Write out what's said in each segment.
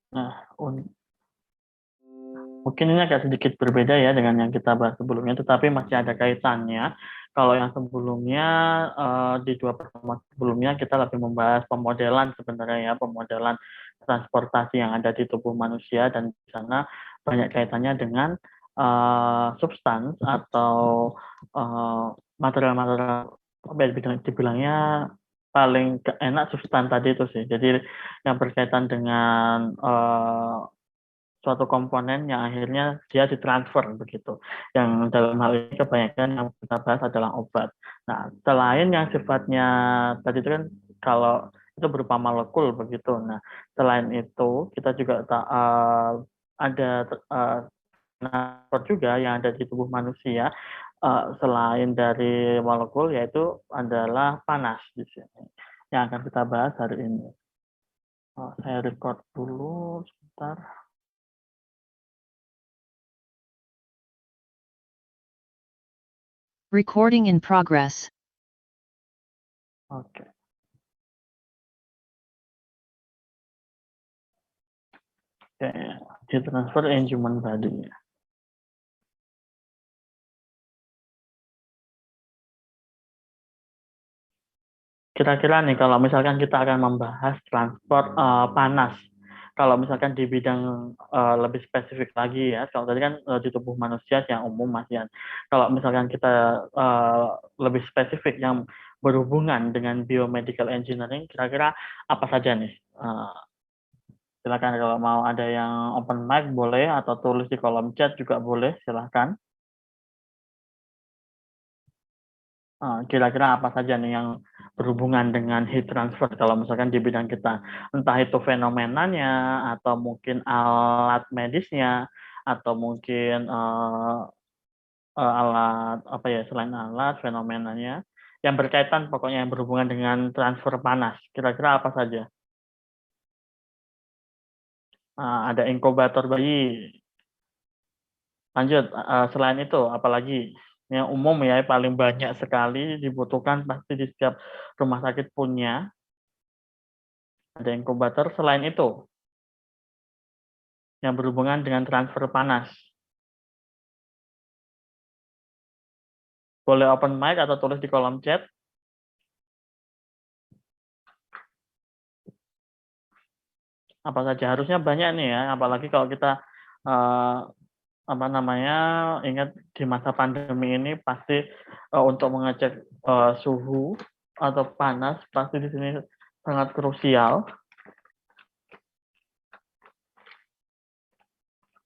Nah, mungkin ini agak sedikit berbeda ya dengan yang kita bahas sebelumnya, tetapi masih ada kaitannya. Kalau yang sebelumnya, di dua pertemuan sebelumnya kita lebih membahas pemodelan sebenarnya ya, pemodelan transportasi yang ada di tubuh manusia, dan di sana banyak kaitannya dengan substans atau material-material, dibilangnya paling enak substan tadi itu sih. Jadi yang berkaitan dengan suatu komponen yang akhirnya dia ditransfer begitu. Yang dalam hal ini kebanyakan yang kita bahas adalah obat. Nah, selain yang sifatnya tadi itu kan kalau itu berupa molekul begitu. Nah, selain itu kita juga ada transfer juga yang ada di tubuh manusia, selain dari molekul, yaitu adalah panas di sini yang akan kita bahas hari ini. Saya record dulu sebentar. Recording in progress. Oke. Di transfer in human body. Kira-kira nih kalau misalkan kita akan membahas transport panas, kalau misalkan di bidang lebih spesifik lagi ya, kalau tadi kan di tubuh manusia yang umum Mas Yan. Kalau misalkan kita lebih spesifik yang berhubungan dengan biomedical engineering, kira-kira apa saja nih? Silakan kalau mau ada yang open mic boleh, atau tulis di kolom chat juga boleh, silakan. Kira-kira apa saja nih yang berhubungan dengan heat transfer kalau misalkan di bidang kita, entah itu fenomenanya atau mungkin alat medisnya atau mungkin alat apa ya, selain alat fenomenanya yang berkaitan, pokoknya yang berhubungan dengan transfer panas, kira-kira apa saja? Ada inkubator bayi, lanjut, selain itu apalagi yang umum ya, paling banyak sekali dibutuhkan pasti di setiap rumah sakit punya. Ada inkubator, selain itu yang berhubungan dengan transfer panas. Boleh open mic atau tulis di kolom chat. Apa saja, harusnya banyak nih ya, apalagi kalau kita eh, apa namanya, ingat di masa pandemi ini pasti untuk mengecek suhu atau panas pasti di sini sangat krusial.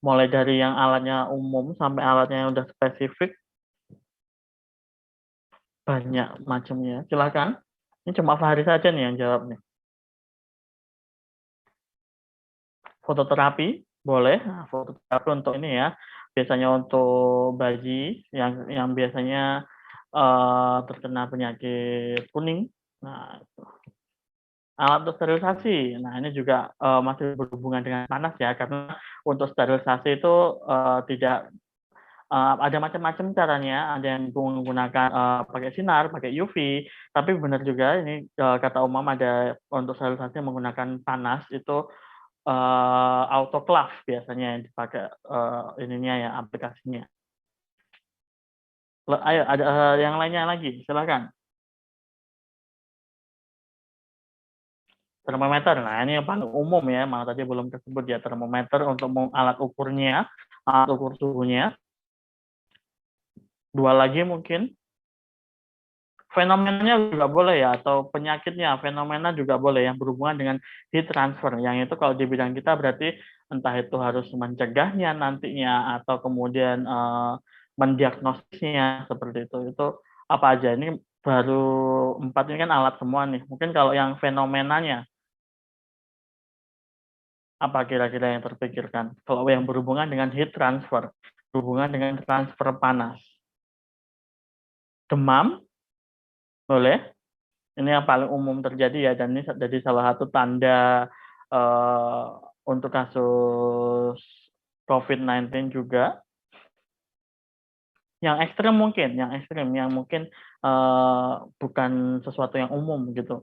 Mulai dari yang alatnya umum sampai alatnya yang udah spesifik, banyak macamnya. Silakan. Ini cuma Fahri saja nih yang jawab nih. Fototerapi boleh. Nah, fototerapi untuk ini ya, biasanya untuk bayi yang biasanya terkena penyakit kuning. Nah, alat untuk sterilisasi. Nah, ini juga masih berhubungan dengan panas ya, karena untuk sterilisasi itu tidak ada macam-macam caranya. Ada yang menggunakan pakai sinar, pakai UV, tapi benar juga ini kata umum ada untuk sterilisasi menggunakan panas itu autoclave biasanya yang dipakai ininya ya, aplikasinya. Ayo ada yang lainnya lagi, silakan. Termometer, nah ini yang paling umum ya, malah tadi belum tersebut ya, termometer untuk alat ukurnya, alat ukur suhunya. Dua lagi mungkin, fenomenanya juga boleh ya, atau penyakitnya, fenomena juga boleh yang berhubungan dengan heat transfer. Yang itu kalau di bidang kita berarti entah itu harus mencegahnya nantinya atau kemudian mendiagnosisnya seperti itu. Itu apa aja? Ini baru 4 ini kan alat semua nih. Mungkin kalau yang fenomenanya apa kira-kira yang terpikirkan? Kalau yang berhubungan dengan heat transfer, berhubungan dengan transfer panas. Demam, boleh. Ini yang paling umum terjadi ya, dan ini jadi salah satu tanda eh, untuk kasus COVID-19 juga. Yang ekstrem mungkin, yang mungkin bukan sesuatu yang umum gitu.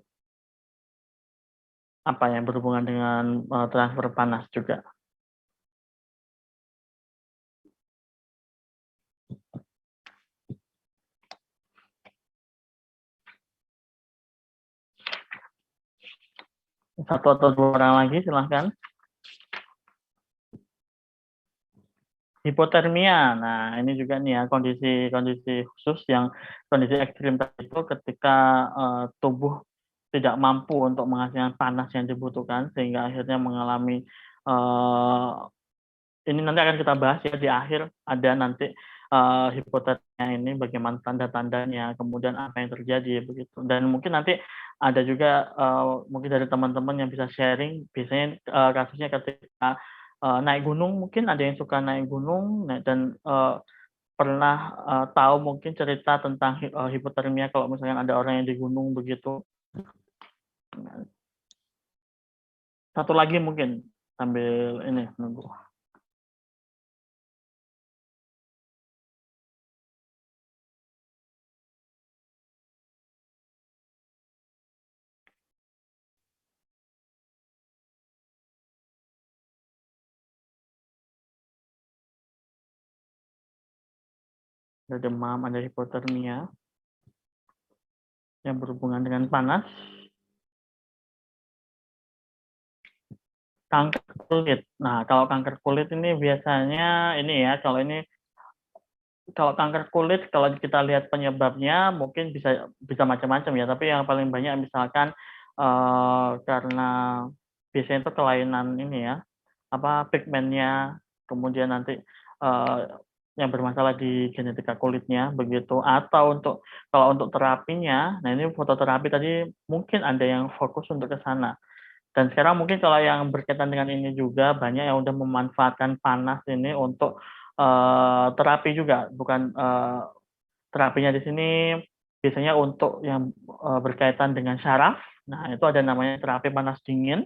apa yang berhubungan dengan transfer panas juga. Satu atau dua orang lagi silahkan. Hipotermia. Nah, ini juga nih ya kondisi khusus yang kondisi ekstrim tadi itu ketika tubuh tidak mampu untuk menghasilkan panas yang dibutuhkan sehingga akhirnya mengalami ini nanti akan kita bahas ya di akhir ada nanti hipotermia ini bagaimana tanda-tandanya, kemudian apa yang terjadi begitu. Dan mungkin nanti ada juga mungkin dari teman-teman yang bisa sharing, biasanya kasusnya ketika naik gunung, mungkin ada yang suka naik gunung dan pernah tahu mungkin cerita tentang hipotermia kalau misalnya ada orang yang di gunung begitu. Satu lagi mungkin sambil ini nunggu. Ada demam, ada hipotermia yang berhubungan dengan panas. Kanker kulit. Nah, kalau kanker kulit ini biasanya ini ya, kalau kanker kulit kalau kita lihat penyebabnya mungkin bisa macam-macam ya, tapi yang paling banyak misalkan karena biasanya itu kelainan ini ya, apa pigmennya, kemudian nanti yang bermasalah di genetika kulitnya begitu, atau kalau untuk terapinya, nah ini fototerapi tadi mungkin ada yang fokus untuk ke sana. Dan sekarang mungkin kalau yang berkaitan dengan ini juga banyak yang udah memanfaatkan panas ini untuk terapi juga, bukan terapinya di sini biasanya untuk yang berkaitan dengan syaraf. Nah, itu ada namanya terapi panas dingin.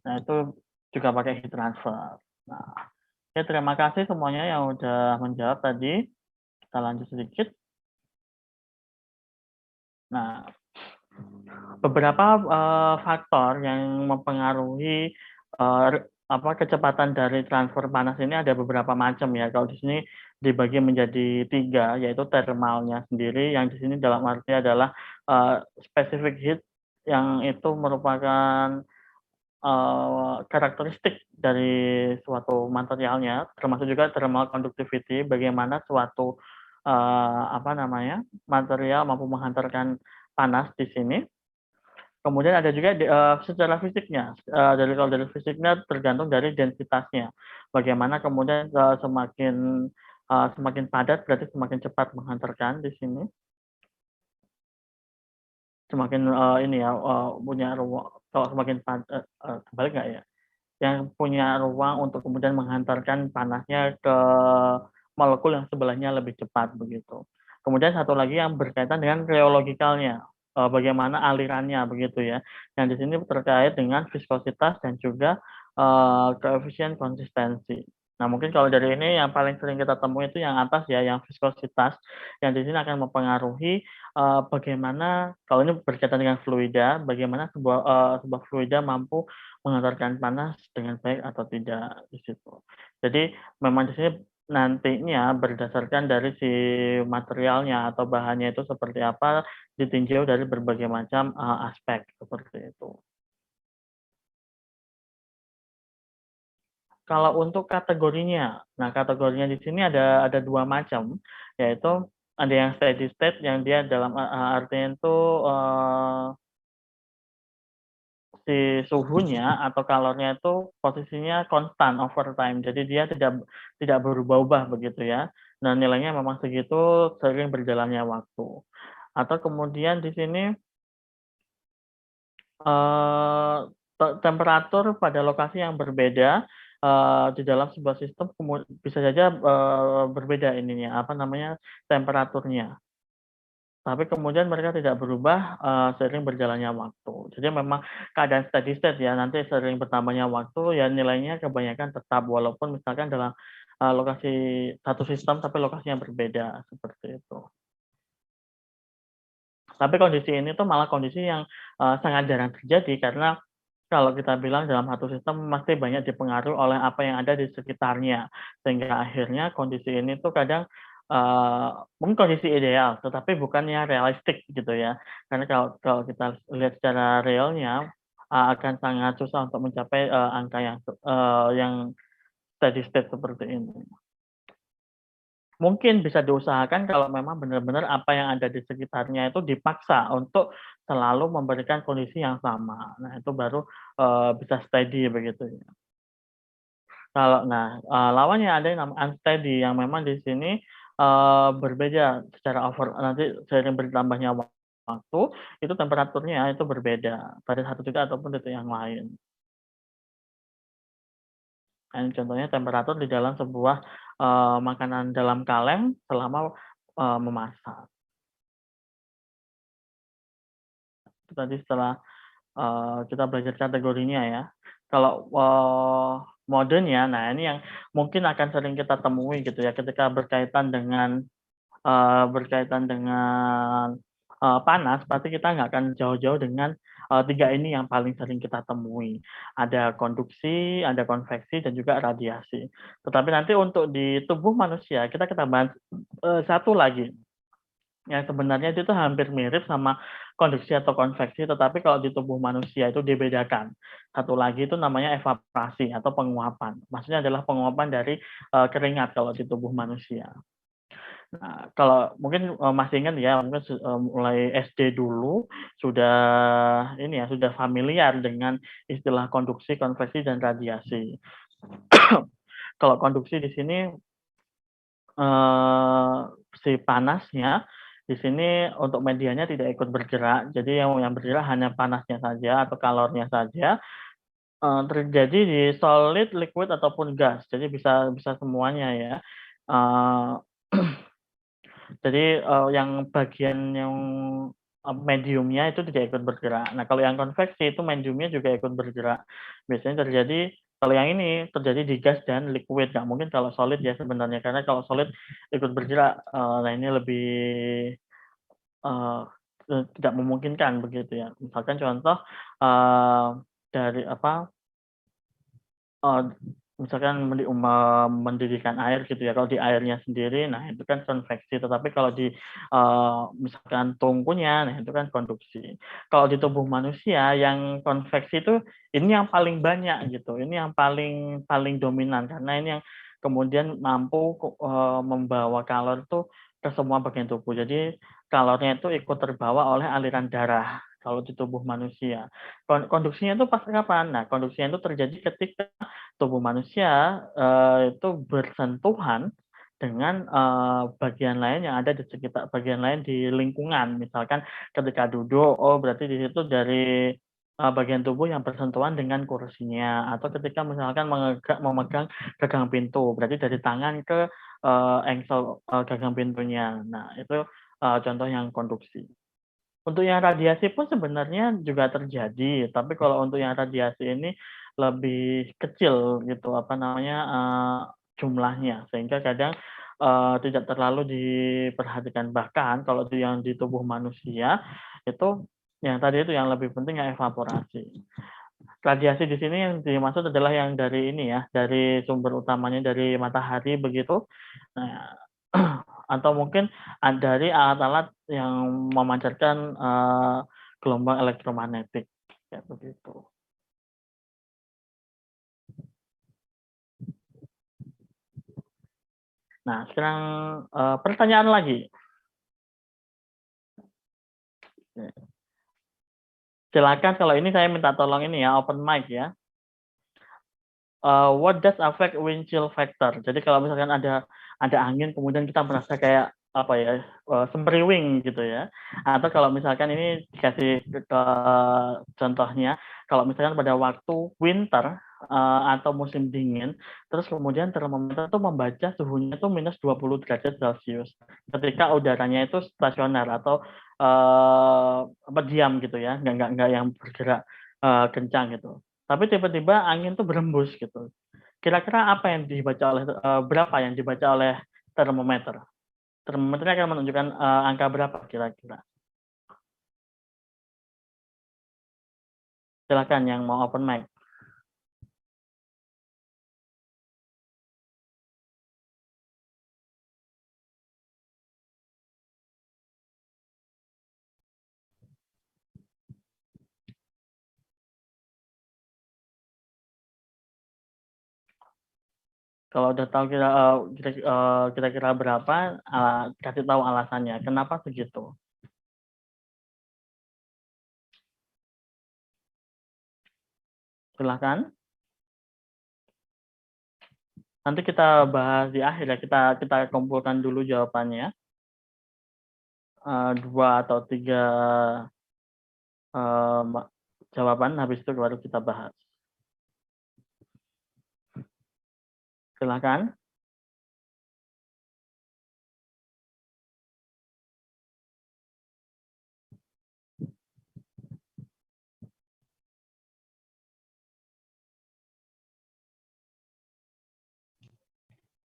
Nah, itu juga pakai heat transfer. Nah, ya terima kasih semuanya yang udah menjawab tadi. Kita lanjut sedikit. Nah, beberapa faktor yang mempengaruhi kecepatan dari transfer panas ini ada beberapa macam ya. Kalau di sini dibagi menjadi 3, yaitu thermalnya sendiri, yang di sini dalam arti adalah specific heat, yang itu merupakan karakteristik dari suatu materialnya, termasuk juga thermal conductivity, bagaimana suatu material mampu menghantarkan panas di sini. Kemudian ada juga secara fisiknya, kalau dari fisiknya tergantung dari densitasnya. Bagaimana kemudian semakin padat berarti semakin cepat menghantarkan di sini. Semakin ini ya punya ruang, kalau semakin padat kebalik nggak ya? Yang punya ruang untuk kemudian menghantarkan panasnya ke molekul yang sebelahnya lebih cepat begitu. Kemudian satu lagi yang berkaitan dengan rheologikalnya, bagaimana alirannya begitu ya. Yang di sini terkait dengan viskositas dan juga koefisien konsistensi. Nah, mungkin kalau dari ini yang paling sering kita temui itu yang atas ya, yang viskositas, yang di sini akan mempengaruhi bagaimana kalau ini berkaitan dengan fluida, bagaimana sebuah fluida mampu mengantarkan panas dengan baik atau tidak di situ. Jadi memang di sini nantinya berdasarkan dari si materialnya atau bahannya itu seperti apa, ditinjau dari berbagai macam aspek seperti itu. Kalau untuk kategorinya, nah kategorinya di sini ada 2 macam, yaitu ada yang steady state yang dia dalam artian itu si suhunya atau kalornya itu posisinya konstan over time. Jadi dia tidak berubah-ubah begitu ya. Dan nilainya memang segitu sering berjalannya waktu. Atau kemudian di sini temperatur pada lokasi yang berbeda di dalam sebuah sistem bisa saja berbeda ininya temperaturnya. Tapi kemudian mereka tidak berubah seiring berjalannya waktu. Jadi memang keadaan steady state ya, nanti sering bertambahnya waktu ya nilainya kebanyakan tetap walaupun misalkan dalam lokasi satu sistem tapi lokasinya berbeda seperti itu. Tapi kondisi ini tuh malah kondisi yang sangat jarang terjadi karena kalau kita bilang dalam satu sistem pasti banyak dipengaruhi oleh apa yang ada di sekitarnya, sehingga akhirnya kondisi ini tuh kadang, mungkin kondisi ideal, tetapi bukannya realistik gitu ya. Karena kalau kalau kita lihat secara realnya, akan sangat susah untuk mencapai, angka yang steady state seperti ini. Mungkin bisa diusahakan kalau memang benar-benar apa yang ada di sekitarnya itu dipaksa untuk selalu memberikan kondisi yang sama. Nah, itu baru, bisa steady begitu ya. Lawannya ada yang namanya unsteady yang memang di sini, berbeda secara nanti seiring bertambahnya waktu, itu temperaturnya itu berbeda pada satu titik ataupun titik yang lain. Nah, contohnya temperatur di dalam sebuah, makanan dalam kaleng selama, memasak. Itu tadi setelah, kita belajar kategorinya ya. Kalau, modenya, nah ini yang mungkin akan sering kita temui gitu ya ketika berkaitan dengan, panas, pasti kita nggak akan jauh-jauh dengan, 3 ini yang paling sering kita temui. Ada konduksi, ada konveksi, dan juga radiasi. Tetapi nanti untuk di tubuh manusia, kita bahas, satu lagi, yang sebenarnya itu tuh hampir mirip sama konduksi atau konveksi, tetapi kalau di tubuh manusia itu dibedakan. Satu lagi itu namanya evaporasi atau penguapan. Maksudnya adalah penguapan dari, keringat kalau di tubuh manusia. Nah, kalau mungkin, masih ingat ya, mungkin mulai SD dulu sudah ini ya, sudah familiar dengan istilah konduksi, konveksi, dan radiasi. Kalau konduksi di sini, eee, si panasnya di sini untuk medianya tidak ikut bergerak, jadi yang bergerak hanya panasnya saja atau kalornya saja, terjadi di solid, liquid, ataupun gas. Jadi bisa bisa semuanya ya. Eee Jadi, yang bagian yang, mediumnya itu tidak ikut bergerak. Nah, kalau yang konveksi itu mediumnya juga ikut bergerak. Biasanya terjadi kalau yang ini terjadi di gas dan liquid, nggak mungkin kalau solid ya sebenarnya, karena kalau solid ikut bergerak, nah ini lebih, eee tidak memungkinkan begitu ya. Misalkan contoh, eee, dari apa Eee, misalkan mendidihkan air gitu ya, kalau di airnya sendiri, nah itu kan konveksi, tetapi kalau di, misalkan tungkunya, nah itu kan konduksi. Kalau di tubuh manusia yang konveksi itu, ini yang paling banyak gitu, ini yang paling paling dominan, karena ini yang kemudian mampu membawa kalor itu ke semua bagian tubuh. Jadi kalornya itu ikut terbawa oleh aliran darah, kalau di tubuh manusia. Konduksinya itu pas kapan? Nah, konduksinya itu terjadi ketika tubuh manusia, itu bersentuhan dengan, bagian lain yang ada di sekitar bagian lain di lingkungan. Misalkan ketika duduk, oh berarti di situ dari, bagian tubuh yang bersentuhan dengan kursinya, atau ketika misalkan memegang gagang pintu, berarti dari tangan ke, engsel, gagang pintunya. Nah itu, contoh yang konduksi. Untuk yang radiasi pun sebenarnya juga terjadi, tapi kalau untuk yang radiasi ini lebih kecil gitu, apa namanya, jumlahnya, sehingga kadang, tidak terlalu diperhatikan. Bahkan kalau yang di tubuh manusia, itu yang tadi itu yang lebih penting yang evaporasi. Radiasi di sini yang dimaksud adalah yang dari ini ya, dari sumber utamanya dari matahari begitu. Nah, atau mungkin dari alat-alat yang memancarkan, gelombang elektromagnetik, kayak begitu. Nah, sekarang, pertanyaan lagi. Silakan kalau ini saya minta tolong ini ya, open mic ya. What does affect wind chill factor? Jadi kalau misalkan ada angin kemudian kita merasa kayak apa ya, sempriwing gitu ya. Atau kalau misalkan ini dikasih contohnya, kalau misalkan pada waktu winter, atau musim dingin, terus kemudian termometer tuh membaca suhunya tuh -20 derajat Celcius. Ketika udaranya itu stasioner atau, apa, diam gitu ya, nggak yang bergerak, kencang gitu. Tapi tiba-tiba angin tuh berembus gitu. Kira-kira apa yang dibaca oleh berapa yang dibaca oleh termometer? Termometernya akan menunjukkan, angka berapa kira-kira? Silakan yang mau open mic. Kalau udah tahu kira-kira berapa, kasih tahu alasannya. Kenapa segitu? Silakan. Nanti kita bahas di akhir ya. Kita kumpulkan dulu jawabannya. 2 atau 3 jawaban. Habis itu baru kita bahas. Silakan.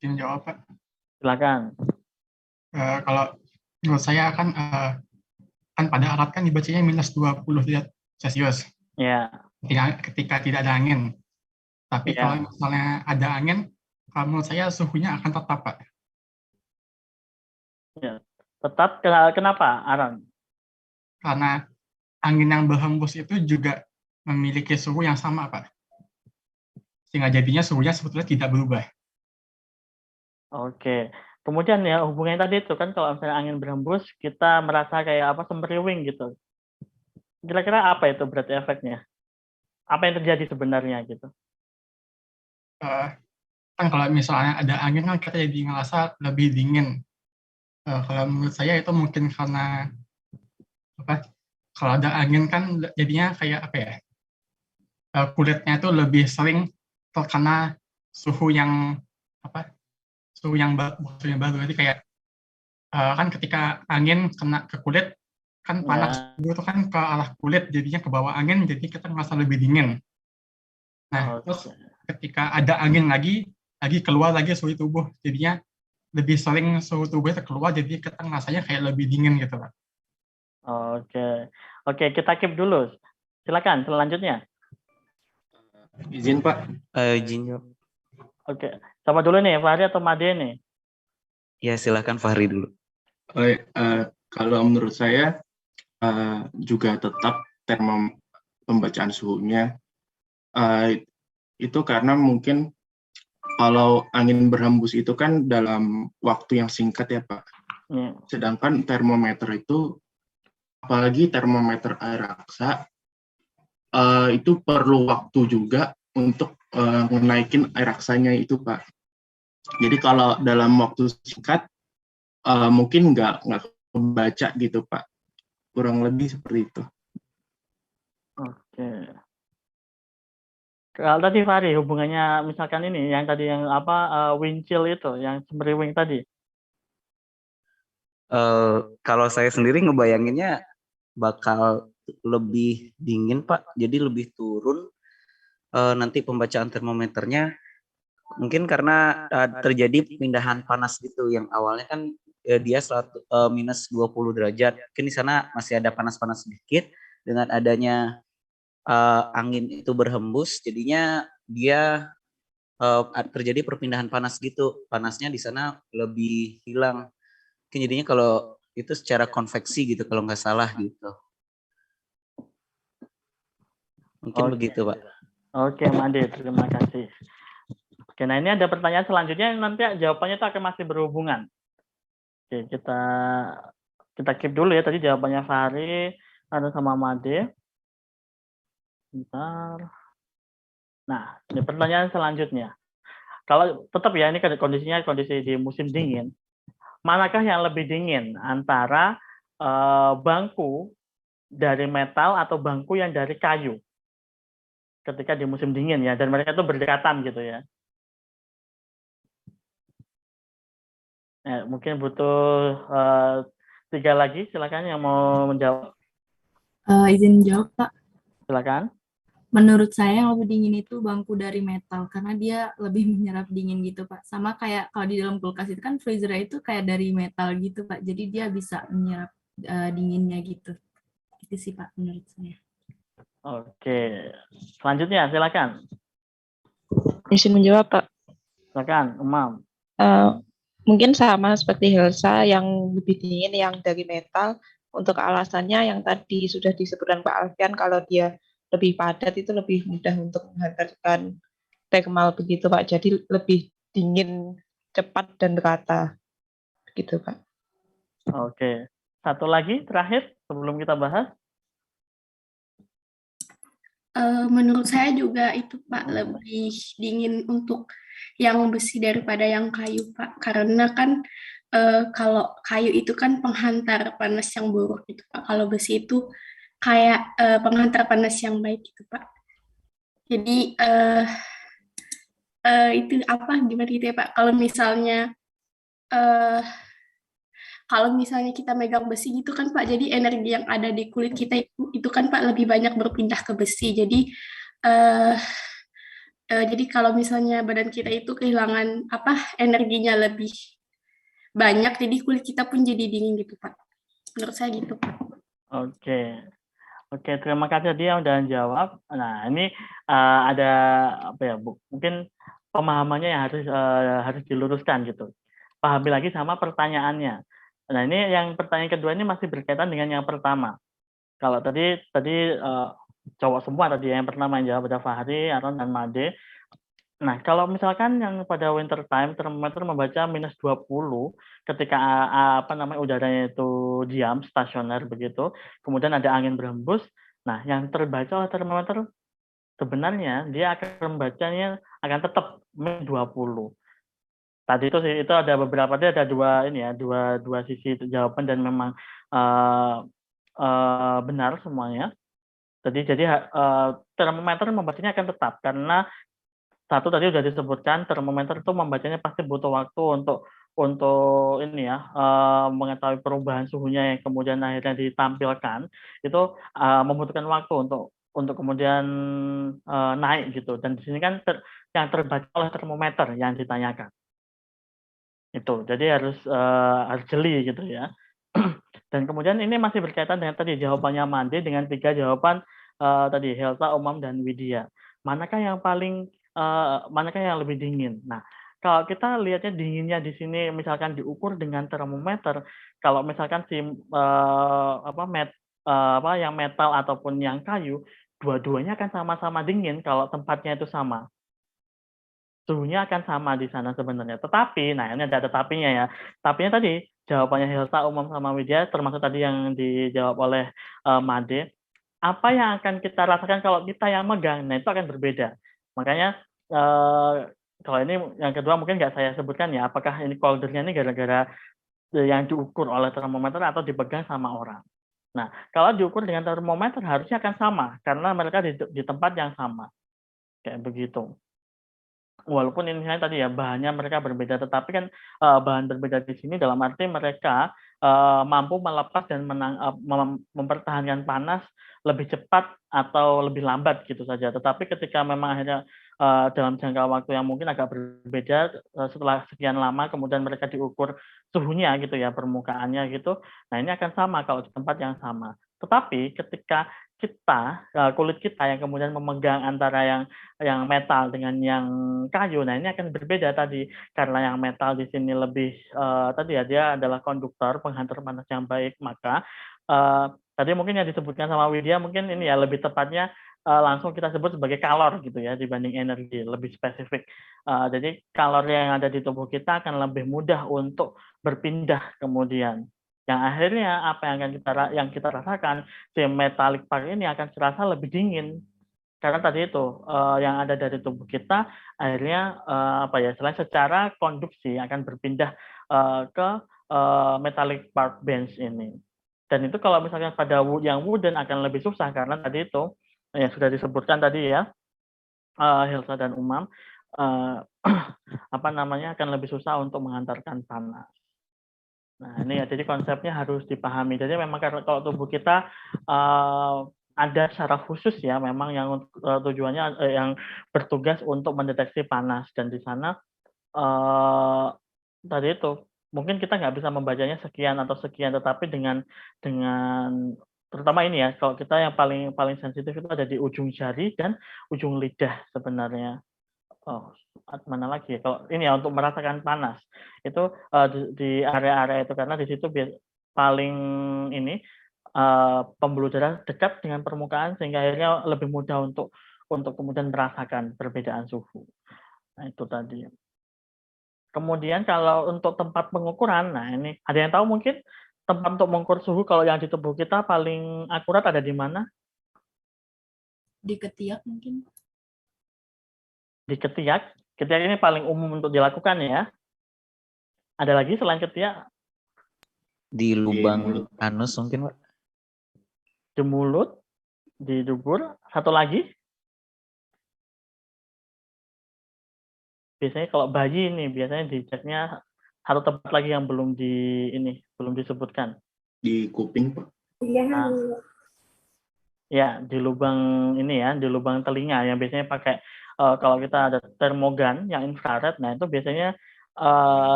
Izin jawab, Pak. Silakan. Kalau menurut saya kan pada alat kan dibacanya minus 20 derajat Celcius Ya. ketika tidak ada angin. Tapi Ya. kalau misalnya ada angin, kalau menurut saya suhunya akan tetap, Pak. Ya. Tetap, kenapa, Aaron? Karena angin yang berhembus itu juga memiliki suhu yang sama, Pak. Sehingga jadinya suhunya sebetulnya tidak berubah. Oke. Kemudian ya hubungannya tadi itu kan kalau misalnya angin berhembus, kita merasa kayak semeriwing gitu. Kira-kira apa itu berarti efeknya? Apa yang terjadi sebenarnya gitu? Kan kalau misalnya ada angin kan kita jadi ngerasa lebih dingin. Kalau menurut saya itu mungkin karena kalau ada angin kan jadinya kayak kulitnya itu lebih sering terkena suhu yang suhu yang baru. Jadi kayak kan ketika angin kena ke kulit kan panas itu kan ke arah kulit, jadinya ke bawah angin jadi kita ngerasa lebih dingin. Nah, terus ketika ada angin lagi keluar lagi suhu tubuh, jadinya lebih sering suhu tubuh itu keluar, jadi kita ngerasanya kayak lebih dingin gitu, Pak. Oke, kita keep dulu. Silakan selanjutnya. Izin, Pak. Izin. Oke, sama dulu nih, Fahri atau Made nih? Ya, silakan Fahri dulu. Kalau menurut saya juga tetap pembacaan suhunya itu karena mungkin kalau angin berhembus itu kan dalam waktu yang singkat ya, Pak. Sedangkan termometer itu, apalagi termometer air raksa, itu perlu waktu juga untuk menaikin air raksanya itu, Pak. Jadi kalau dalam waktu singkat mungkin nggak kebaca gitu, Pak. Kurang lebih seperti itu. Oke. Kalau tadi Fahri hubungannya misalkan ini yang tadi yang wind chill itu, yang semeriwing tadi. Kalau saya sendiri ngebayanginnya bakal lebih dingin, Pak. Jadi lebih turun nanti pembacaan termometernya. Mungkin karena terjadi pindahan panas gitu, yang awalnya kan dia minus 20 derajat. Mungkin di sana masih ada panas-panas sedikit. Dengan adanya angin itu berhembus, jadinya dia terjadi perpindahan panas gitu. Panasnya di sana lebih hilang. Mungkin jadinya kalau itu secara konveksi gitu, kalau nggak salah gitu. Mungkin begitu, Pak. Oke, Made, terima kasih. Oke, nah ini ada pertanyaan selanjutnya, nanti jawabannya itu akan masih berhubungan. Oke, kita keep dulu ya, tadi jawabannya Fahri ada sama Made. Bentar. Nah, ini pertanyaan selanjutnya. Kalau tetap ya, ini kondisinya kondisi di musim dingin. Manakah yang lebih dingin antara bangku dari metal atau bangku yang dari kayu ketika di musim dingin ya, dan mereka itu berdekatan gitu ya. Mungkin butuh 3 lagi, silakan yang mau menjawab. Izin jawab, Pak. Silakan. Menurut saya yang lebih dingin itu bangku dari metal karena dia lebih menyerap dingin gitu, Pak. Sama kayak kalau di dalam kulkas itu kan freezer itu kayak dari metal gitu, Pak. Jadi dia bisa menyerap dinginnya gitu. Itu sih, Pak, menurut saya. Oke. Selanjutnya silakan. Izin menjawab, Pak. Silakan, Umam. Mungkin sama seperti Helsa yang lebih dingin yang dari metal. Untuk alasannya yang tadi sudah disebutkan Pak Alfian, kalau dia lebih padat itu lebih mudah untuk menghantarkan thermal begitu Pak. Jadi lebih dingin, cepat dan rata. Gitu Pak. Oke. Satu lagi terakhir sebelum kita bahas. Menurut saya juga itu Pak lebih dingin untuk yang besi daripada yang kayu Pak, karena kan kalau kayu itu kan penghantar panas yang buruk gitu Pak, kalau besi itu kayak penghantar panas yang baik gitu Pak. Jadi itu apa gimana gitu ya Pak? Eh, Kalau misalnya kita megang besi gitu kan Pak, jadi energi yang ada di kulit kita itu kan Pak lebih banyak berpindah ke besi. Eh, jadi kalau misalnya badan kita itu kehilangan apa energinya lebih banyak, jadi kulit kita pun jadi dingin gitu Pak. Menurut saya gitu Pak. Oke. Oke, terima kasih dia udah jawab. Nah, ini ada apa ya, Bu? Mungkin pemahamannya yang harus diluruskan gitu. Pahami lagi sama pertanyaannya. Nah, ini yang pertanyaan kedua ini masih berkaitan dengan yang pertama. Kalau tadi cowok semua tadi yang pertama yang jawab ada Fahri, Aron dan Made. Nah, kalau misalkan yang pada winter time termometer membaca -20 ketika apa namanya udaranya itu diam, stasioner begitu, kemudian ada angin berhembus. Nah, yang terbaca oleh termometer sebenarnya dia akan membacanya akan tetap -20. Tadi itu ada beberapa, dia ada dua sisi jawaban dan memang benar semuanya. Jadi termometer membacanya akan tetap karena satu tadi sudah disebutkan termometer itu membacanya pasti butuh waktu untuk ini ya mengetahui perubahan suhunya yang kemudian akhirnya ditampilkan itu membutuhkan waktu untuk kemudian naik gitu, dan di sini kan yang terbaca oleh termometer yang ditanyakan itu, jadi harus jeli gitu ya. Dan kemudian ini masih berkaitan dengan tadi jawabannya Mande dengan 3 jawaban tadi Helsa, Umam dan Widya. Manakah yang lebih dingin? Nah, kalau kita lihatnya dinginnya di sini misalkan diukur dengan termometer, kalau misalkan yang metal ataupun yang kayu, dua-duanya akan sama-sama dingin kalau tempatnya itu sama. Suhunya akan sama di sana sebenarnya. Tetapi, nah ini ada tetapinya ya. Tapinya tadi jawabannya Helsa, Umam sama Widya, termasuk tadi yang dijawab oleh Made. Apa yang akan kita rasakan kalau kita yang megang? Nah, itu akan berbeda. Makanya kalau ini yang kedua mungkin nggak saya sebutkan ya, apakah ini coldernya ini gara-gara yang diukur oleh termometer atau dipegang sama orang. Nah, kalau diukur dengan termometer harusnya akan sama karena mereka di tempat yang sama. Kayak begitu. Walaupun ini tadi ya bahannya mereka berbeda, tetapi kan bahan berbeda di sini dalam arti mereka mampu melepas dan mempertahankan panas lebih cepat atau lebih lambat gitu saja. Tetapi ketika memang akhirnya dalam jangka waktu yang mungkin agak berbeda, setelah sekian lama kemudian mereka diukur suhunya gitu ya, permukaannya gitu. Nah, ini akan sama kalau di tempat yang sama. Tetapi ketika kulit kita yang kemudian memegang antara yang metal dengan yang kayu, nah ini akan berbeda tadi karena yang metal di sini lebih tadi ya dia adalah konduktor, penghantar panas yang baik, maka tadi mungkin yang disebutkan sama Widya mungkin ini ya lebih tepatnya langsung kita sebut sebagai kalor gitu ya dibanding energi, lebih spesifik. Jadi kalor yang ada di tubuh kita akan lebih mudah untuk berpindah kemudian. Yang akhirnya apa yang kita rasakan, si metallic part ini akan terasa lebih dingin karena tadi itu yang ada dari tubuh kita akhirnya selain secara konduksi akan berpindah ke metallic part bands ini. Dan itu kalau misalnya pada yang wooden akan lebih susah karena tadi itu yang sudah disebutkan tadi ya Helsa dan Umam akan lebih susah untuk menghantarkan panas. Nah, ini ya, jadi konsepnya harus dipahami. Jadi memang kalau tubuh kita ada secara khusus ya, memang yang tujuannya yang bertugas untuk mendeteksi panas, dan di sana tadi itu mungkin kita nggak bisa membacanya sekian atau sekian, tetapi dengan terutama ini ya, kalau kita yang paling paling sensitif itu ada di ujung jari dan ujung lidah sebenarnya. Oh, mana lagi ya, kalau ini ya untuk merasakan panas, itu, di area-area itu karena di situ paling ini, pembuluh darah dekat dengan permukaan sehingga akhirnya lebih mudah untuk kemudian merasakan perbedaan suhu. Nah itu tadi. Kemudian kalau untuk tempat pengukuran, nah ini ada yang tahu mungkin tempat untuk mengukur suhu kalau yang di tubuh kita paling akurat ada di mana? Di ketiak mungkin. Di ketiak. Ketiak ini paling umum untuk dilakukan ya. Ada lagi selain ketiak? Di lubang anus mungkin, Pak? Di mulut, di dubur, satu lagi? Biasanya kalau bayi ini biasanya diceknya satu tempat lagi yang belum disebutkan. Di kuping, Pak. Nah, ya di lubang ini ya, di lubang telinga yang biasanya pakai kalau kita ada termogan yang infrared, nah itu biasanya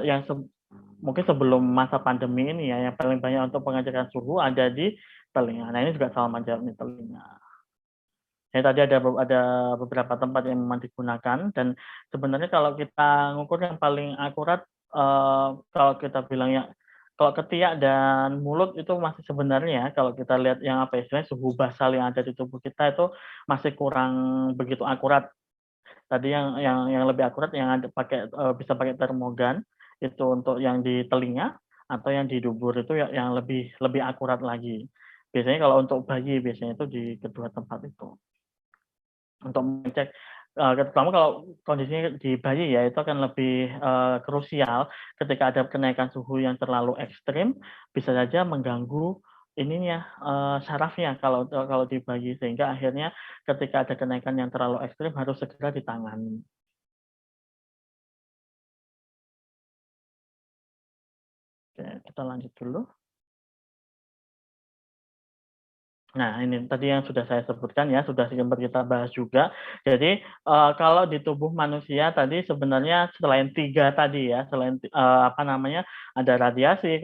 yang mungkin sebelum masa pandemi ini ya, yang paling banyak untuk pengecekan suhu ada di telinga. Nah ini juga sama jawab nih, telinga. Ya, tadi ada beberapa tempat yang memang digunakan dan sebenarnya kalau kita ngukur yang paling akurat, kalau kita bilang ya, kalau ketiak dan mulut itu masih sebenarnya kalau kita lihat yang apa istilahnya suhu basal yang ada di tubuh kita itu masih kurang begitu akurat. Tadi yang lebih akurat yang ada bisa pakai termogan itu untuk yang di telinga atau yang di dubur itu yang lebih akurat lagi. Biasanya kalau untuk bayi biasanya itu di kedua tempat itu. Untuk mengecek, terutama kalau kondisinya di bayi ya, itu akan lebih, krusial ketika ada kenaikan suhu yang terlalu ekstrim, bisa saja mengganggu ininya, sarafnya kalau di bayi, sehingga akhirnya ketika ada kenaikan yang terlalu ekstrim harus segera ditangani. Oke, kita lanjut dulu. Nah, ini tadi yang sudah saya sebutkan ya, sudah sempat kita bahas juga. Jadi, kalau di tubuh manusia tadi sebenarnya selain 3 tadi ya, selain, ada radiasi,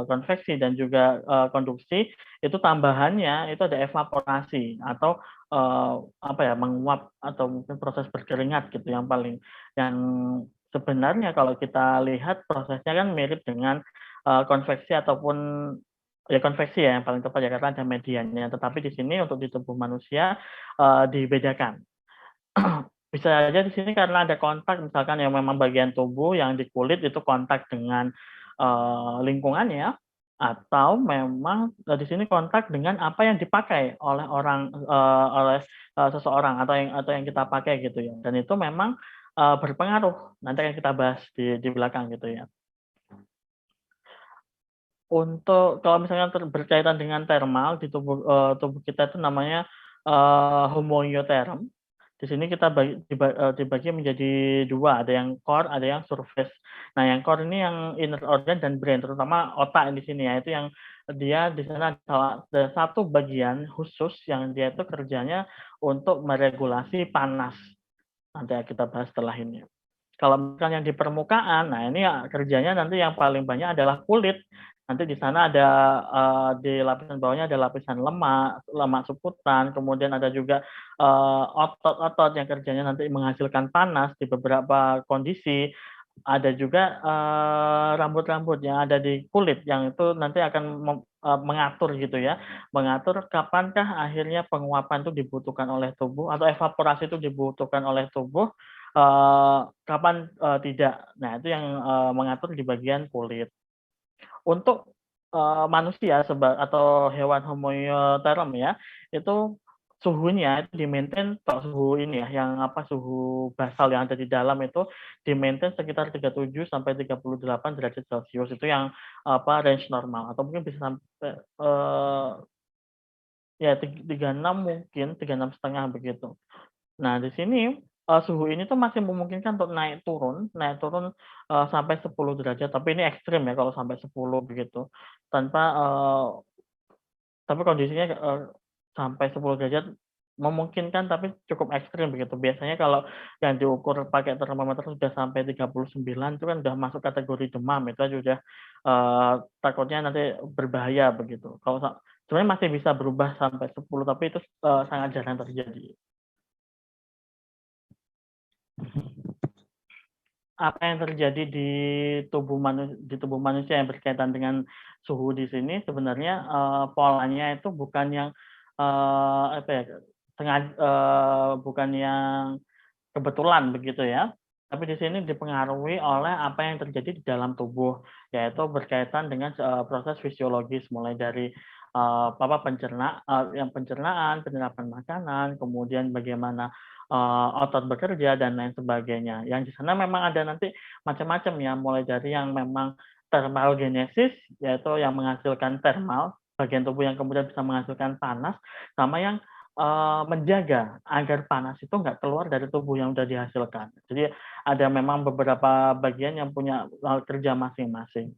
konveksi dan juga, konduksi, itu tambahannya itu ada evaporasi atau, menguap atau mungkin proses berkeringat gitu yang sebenarnya kalau kita lihat prosesnya kan mirip dengan, konveksi ataupun ya konveksi ya yang paling tepat ya karena ada medianya, tetapi di sini untuk di tubuh manusia, dibedakan. Bisa saja di sini karena ada kontak misalkan yang memang bagian tubuh yang di kulit itu kontak dengan, lingkungannya, atau memang, di sini kontak dengan apa yang dipakai oleh orang, seseorang atau yang kita pakai gitu ya, dan itu memang, berpengaruh, nanti akan kita bahas di belakang gitu ya. Untuk kalau misalnya berkaitan dengan thermal di tubuh kita itu namanya, homoiotherm. Di sini kita dibagi menjadi 2, ada yang core, ada yang surface. Nah, yang core ini yang inner organ dan brain, terutama otak di sini ya, itu yang dia di sana ada satu bagian khusus yang dia itu kerjanya untuk meregulasi panas. Nanti kita bahas setelah ini. Kalau misalkan yang di permukaan, nah ini ya kerjanya nanti yang paling banyak adalah kulit. Nanti di sana ada, di lapisan bawahnya ada lapisan lemak suputan, kemudian ada juga, otot-otot yang kerjanya nanti menghasilkan panas di beberapa kondisi. Ada juga, rambut-rambut yang ada di kulit yang itu nanti akan mengatur gitu ya, mengatur kapankah akhirnya penguapan itu dibutuhkan oleh tubuh atau evaporasi itu dibutuhkan oleh tubuh, kapan, tidak. Nah itu yang, mengatur di bagian kulit. Untuk, manusia atau hewan homoiotherm ya, itu suhunya itu di-maintain kalau suhu ini ya, suhu basal yang ada di dalam itu di-maintain sekitar 37 sampai 38 derajat Celcius, itu yang, range normal atau mungkin bisa sampai, ya 36 mungkin, 36,5 begitu. Nah, di sini, suhu ini tuh masih memungkinkan untuk naik turun, sampai 10 derajat, tapi ini ekstrim ya kalau sampai 10 begitu. Tanpa, tapi kondisinya, sampai 10 derajat memungkinkan tapi cukup ekstrim begitu. Biasanya kalau yang diukur pakai termometer sudah sampai 39 itu kan sudah masuk kategori demam, itu sudah, takutnya nanti berbahaya begitu. Kalau Sebenarnya masih bisa berubah sampai 10, tapi itu sangat jarang terjadi. Apa yang terjadi di tubuh manusia yang berkaitan dengan suhu di sini sebenarnya polanya itu bukan yang apa ya, bukan yang kebetulan begitu ya. Tapi di sini dipengaruhi oleh apa yang terjadi di dalam tubuh, yaitu berkaitan dengan proses fisiologis mulai dari pencernaan, penyerapan makanan, kemudian bagaimana otot bekerja dan lain sebagainya. Yang di sana memang ada nanti macam-macam ya, mulai dari yang memang thermalgenesis, yaitu yang menghasilkan thermal, bagian tubuh yang kemudian bisa menghasilkan panas, sama yang menjaga agar panas itu nggak keluar dari tubuh yang sudah dihasilkan. Jadi ada memang beberapa bagian yang punya kerja masing-masing.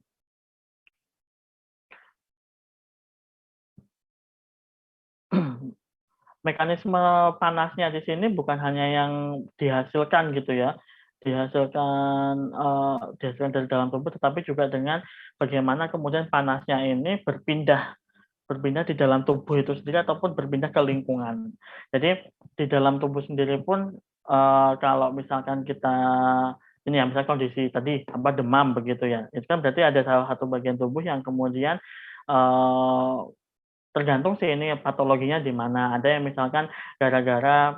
Mekanisme panasnya di sini bukan hanya yang dihasilkan gitu ya, dihasilkan dari dalam tubuh, tetapi juga dengan bagaimana kemudian panasnya ini berpindah di dalam tubuh itu sendiri ataupun berpindah ke lingkungan. Jadi di dalam tubuh sendiri pun kalau misalkan kita ini ya misalnya kondisi tadi demam begitu ya, itu kan berarti ada salah satu bagian tubuh yang kemudian tergantung sih ini patologinya di mana. Ada yang misalkan gara-gara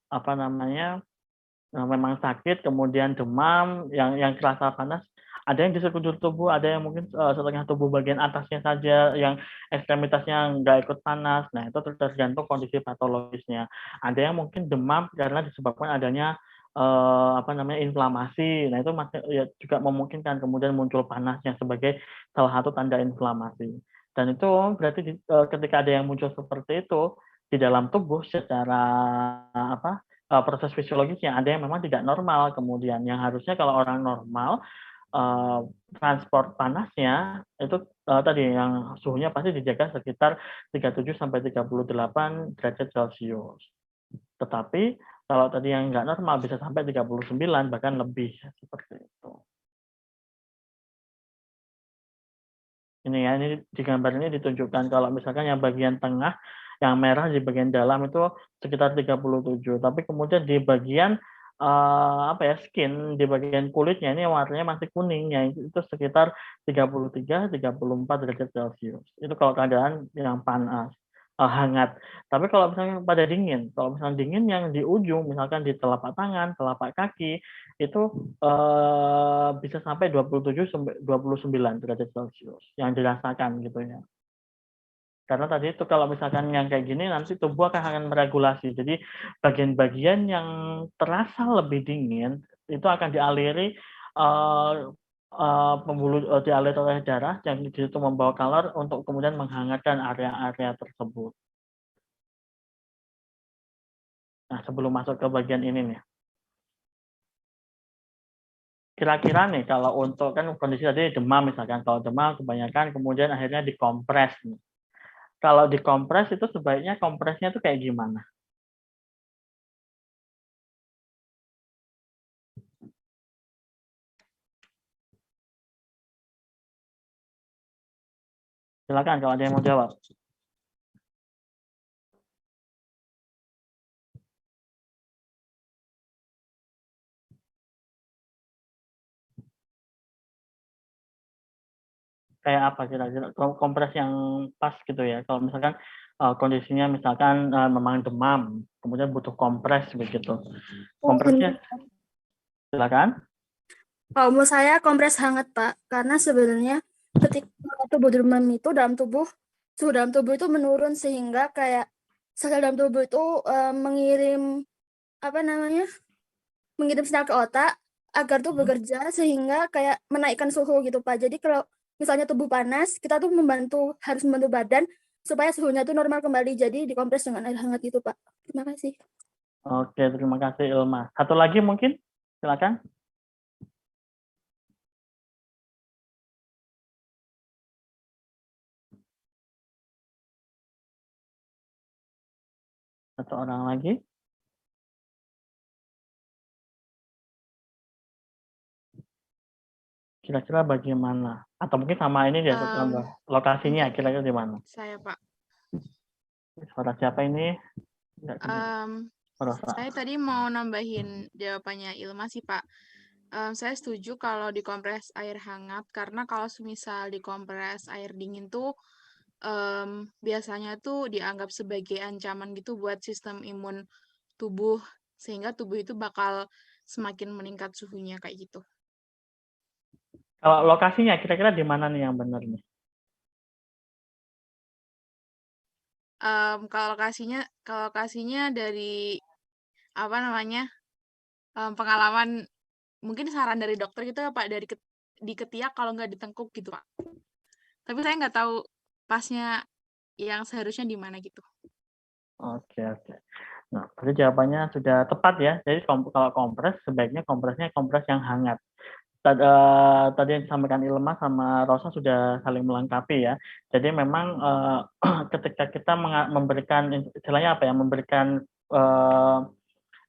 apa namanya memang sakit kemudian demam yang terasa panas, ada yang di sekujur tubuh, ada yang mungkin setengah tubuh bagian atasnya saja yang ekstremitasnya nggak ikut panas. Nah, itu tergantung kondisi patologisnya. Ada yang mungkin demam karena disebabkan adanya apa namanya inflamasi. Nah, itu masih ya, juga memungkinkan kemudian muncul panasnya sebagai salah satu tanda inflamasi. Dan itu berarti ketika ada yang muncul seperti itu di dalam tubuh secara apa proses fisiologisnya ada yang memang tidak normal, kemudian yang harusnya kalau orang normal transport panasnya itu tadi yang suhunya pasti dijaga sekitar 37 sampai 38 derajat Celcius. Tetapi kalau tadi yang nggak normal bisa sampai 39 bahkan lebih seperti itu. Ini ya, ini di gambar ini ditunjukkan kalau misalkan yang bagian tengah yang merah di bagian dalam itu sekitar 37, tapi kemudian di bagian apa ya skin di bagian kulitnya ini warnanya masih kuning ya itu sekitar 33 34 derajat Celcius. Itu kalau keadaan yang panas hangat. Tapi kalau misalnya pada dingin, kalau misalnya dingin yang di ujung misalkan di telapak tangan, telapak kaki itu bisa sampai 27 sampai 29 derajat Celcius yang dirasakan gitu ya. Karena tadi itu kalau misalkan yang kayak gini nanti tubuh akan meregulasi. Jadi bagian-bagian yang terasa lebih dingin itu akan dialiri dialiri oleh darah yang di situ membawa kalor untuk kemudian menghangatkan area-area tersebut. Nah, sebelum masuk ke bagian ini nih. Kira-kira nih kalau untuk kan kondisi tadi demam misalkan, kalau demam kebanyakan kemudian akhirnya dikompres. Kalau dikompres itu sebaiknya kompresnya itu kayak gimana? Silakan kalau ada yang mau jawab. Kayak apa kira-kira kompres yang pas gitu ya? Kalau misalkan kondisinya misalkan memang demam, kemudian butuh kompres begitu. Kompresnya silakan. Kalau menurut saya kompres hangat, Pak. Karena sebenarnya ketika tubuh demam itu suhu dalam tubuh itu menurun sehingga kayak sel dalam tubuh itu mengirim mengirim sinyal ke otak agar tuh bekerja sehingga kayak menaikkan suhu gitu, Pak. Jadi kalau misalnya tubuh panas, kita tuh harus membantu badan supaya suhunya tuh normal kembali. Jadi dikompres dengan air hangat gitu, Pak. Terima kasih. Oke, terima kasih Ilma. Satu lagi mungkin, silakan. Satu orang lagi. kira-kira bagaimana? Atau mungkin sama ini ya, tambah lokasinya Mungkin kira-kira di mana? saya, Pak. Suara siapa ini? Nggak kedengeran. Rosa. Saya tadi mau nambahin jawabannya Ilma sih, Pak. Saya setuju kalau dikompres air hangat, karena kalau semisal dikompres air dingin tuh biasanya tuh dianggap sebagai ancaman gitu buat sistem imun tubuh, sehingga tubuh itu bakal semakin meningkat suhunya kayak gitu. Kalau lokasinya kira-kira di mana nih yang benar nih? Kalau lokasinya dari apa namanya, pengalaman, mungkin saran dari dokter gitu ya Pak, di ketiak kalau nggak di tengkuk gitu Pak. Tapi saya nggak tahu pasnya yang seharusnya di mana gitu. Oke. Nah, berarti jawabannya sudah tepat ya. Jadi kalau kompres, sebaiknya kompresnya kompres yang hangat. Tadi yang disampaikan Ilma sama Rosa sudah saling melengkapi ya. Jadi memang ketika kita memberikan istilahnya apa ya, memberikan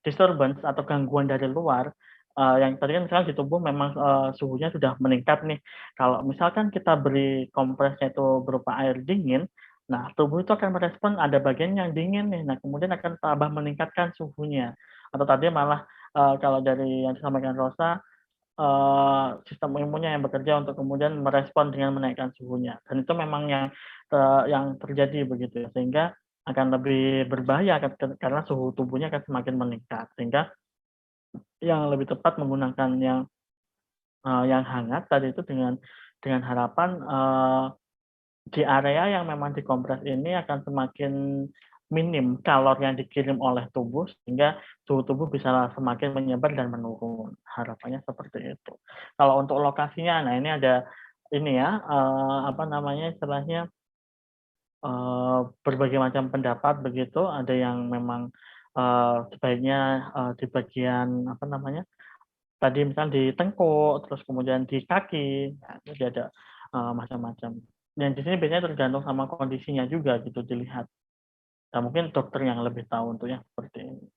disturbance atau gangguan dari luar, yang tadi kan misalkan di tubuh memang suhunya sudah meningkat nih. Kalau misalkan kita beri kompresnya itu berupa air dingin, nah tubuh itu akan merespon ada bagian yang dingin nih. Nah kemudian akan tambah meningkatkan suhunya. Atau tadi malah kalau dari yang disampaikan Rosa, sistem imunnya yang bekerja untuk kemudian merespon dengan menaikkan suhunya. Dan itu memang yang terjadi begitu ya. Sehingga akan lebih berbahaya karena suhu tubuhnya akan semakin meningkat. Sehingga yang lebih tepat menggunakan yang hangat tadi itu dengan harapan di area yang memang dikompres ini akan semakin minim kalor yang dikirim oleh tubuh sehingga suhu tubuh bisa semakin menyebar dan menurun. Harapannya seperti itu. Kalau untuk lokasinya, nah ini ada ini ya, apa namanya istilahnya, berbagai macam pendapat begitu. Ada yang memang sebaiknya di bagian apa namanya, tadi misalnya di tengkuk, terus kemudian di kaki, nah, jadi ada macam-macam. Dan di sini biasanya tergantung sama kondisinya juga gitu dilihat. Nah, mungkin dokter yang lebih tahu untuk yang seperti ini.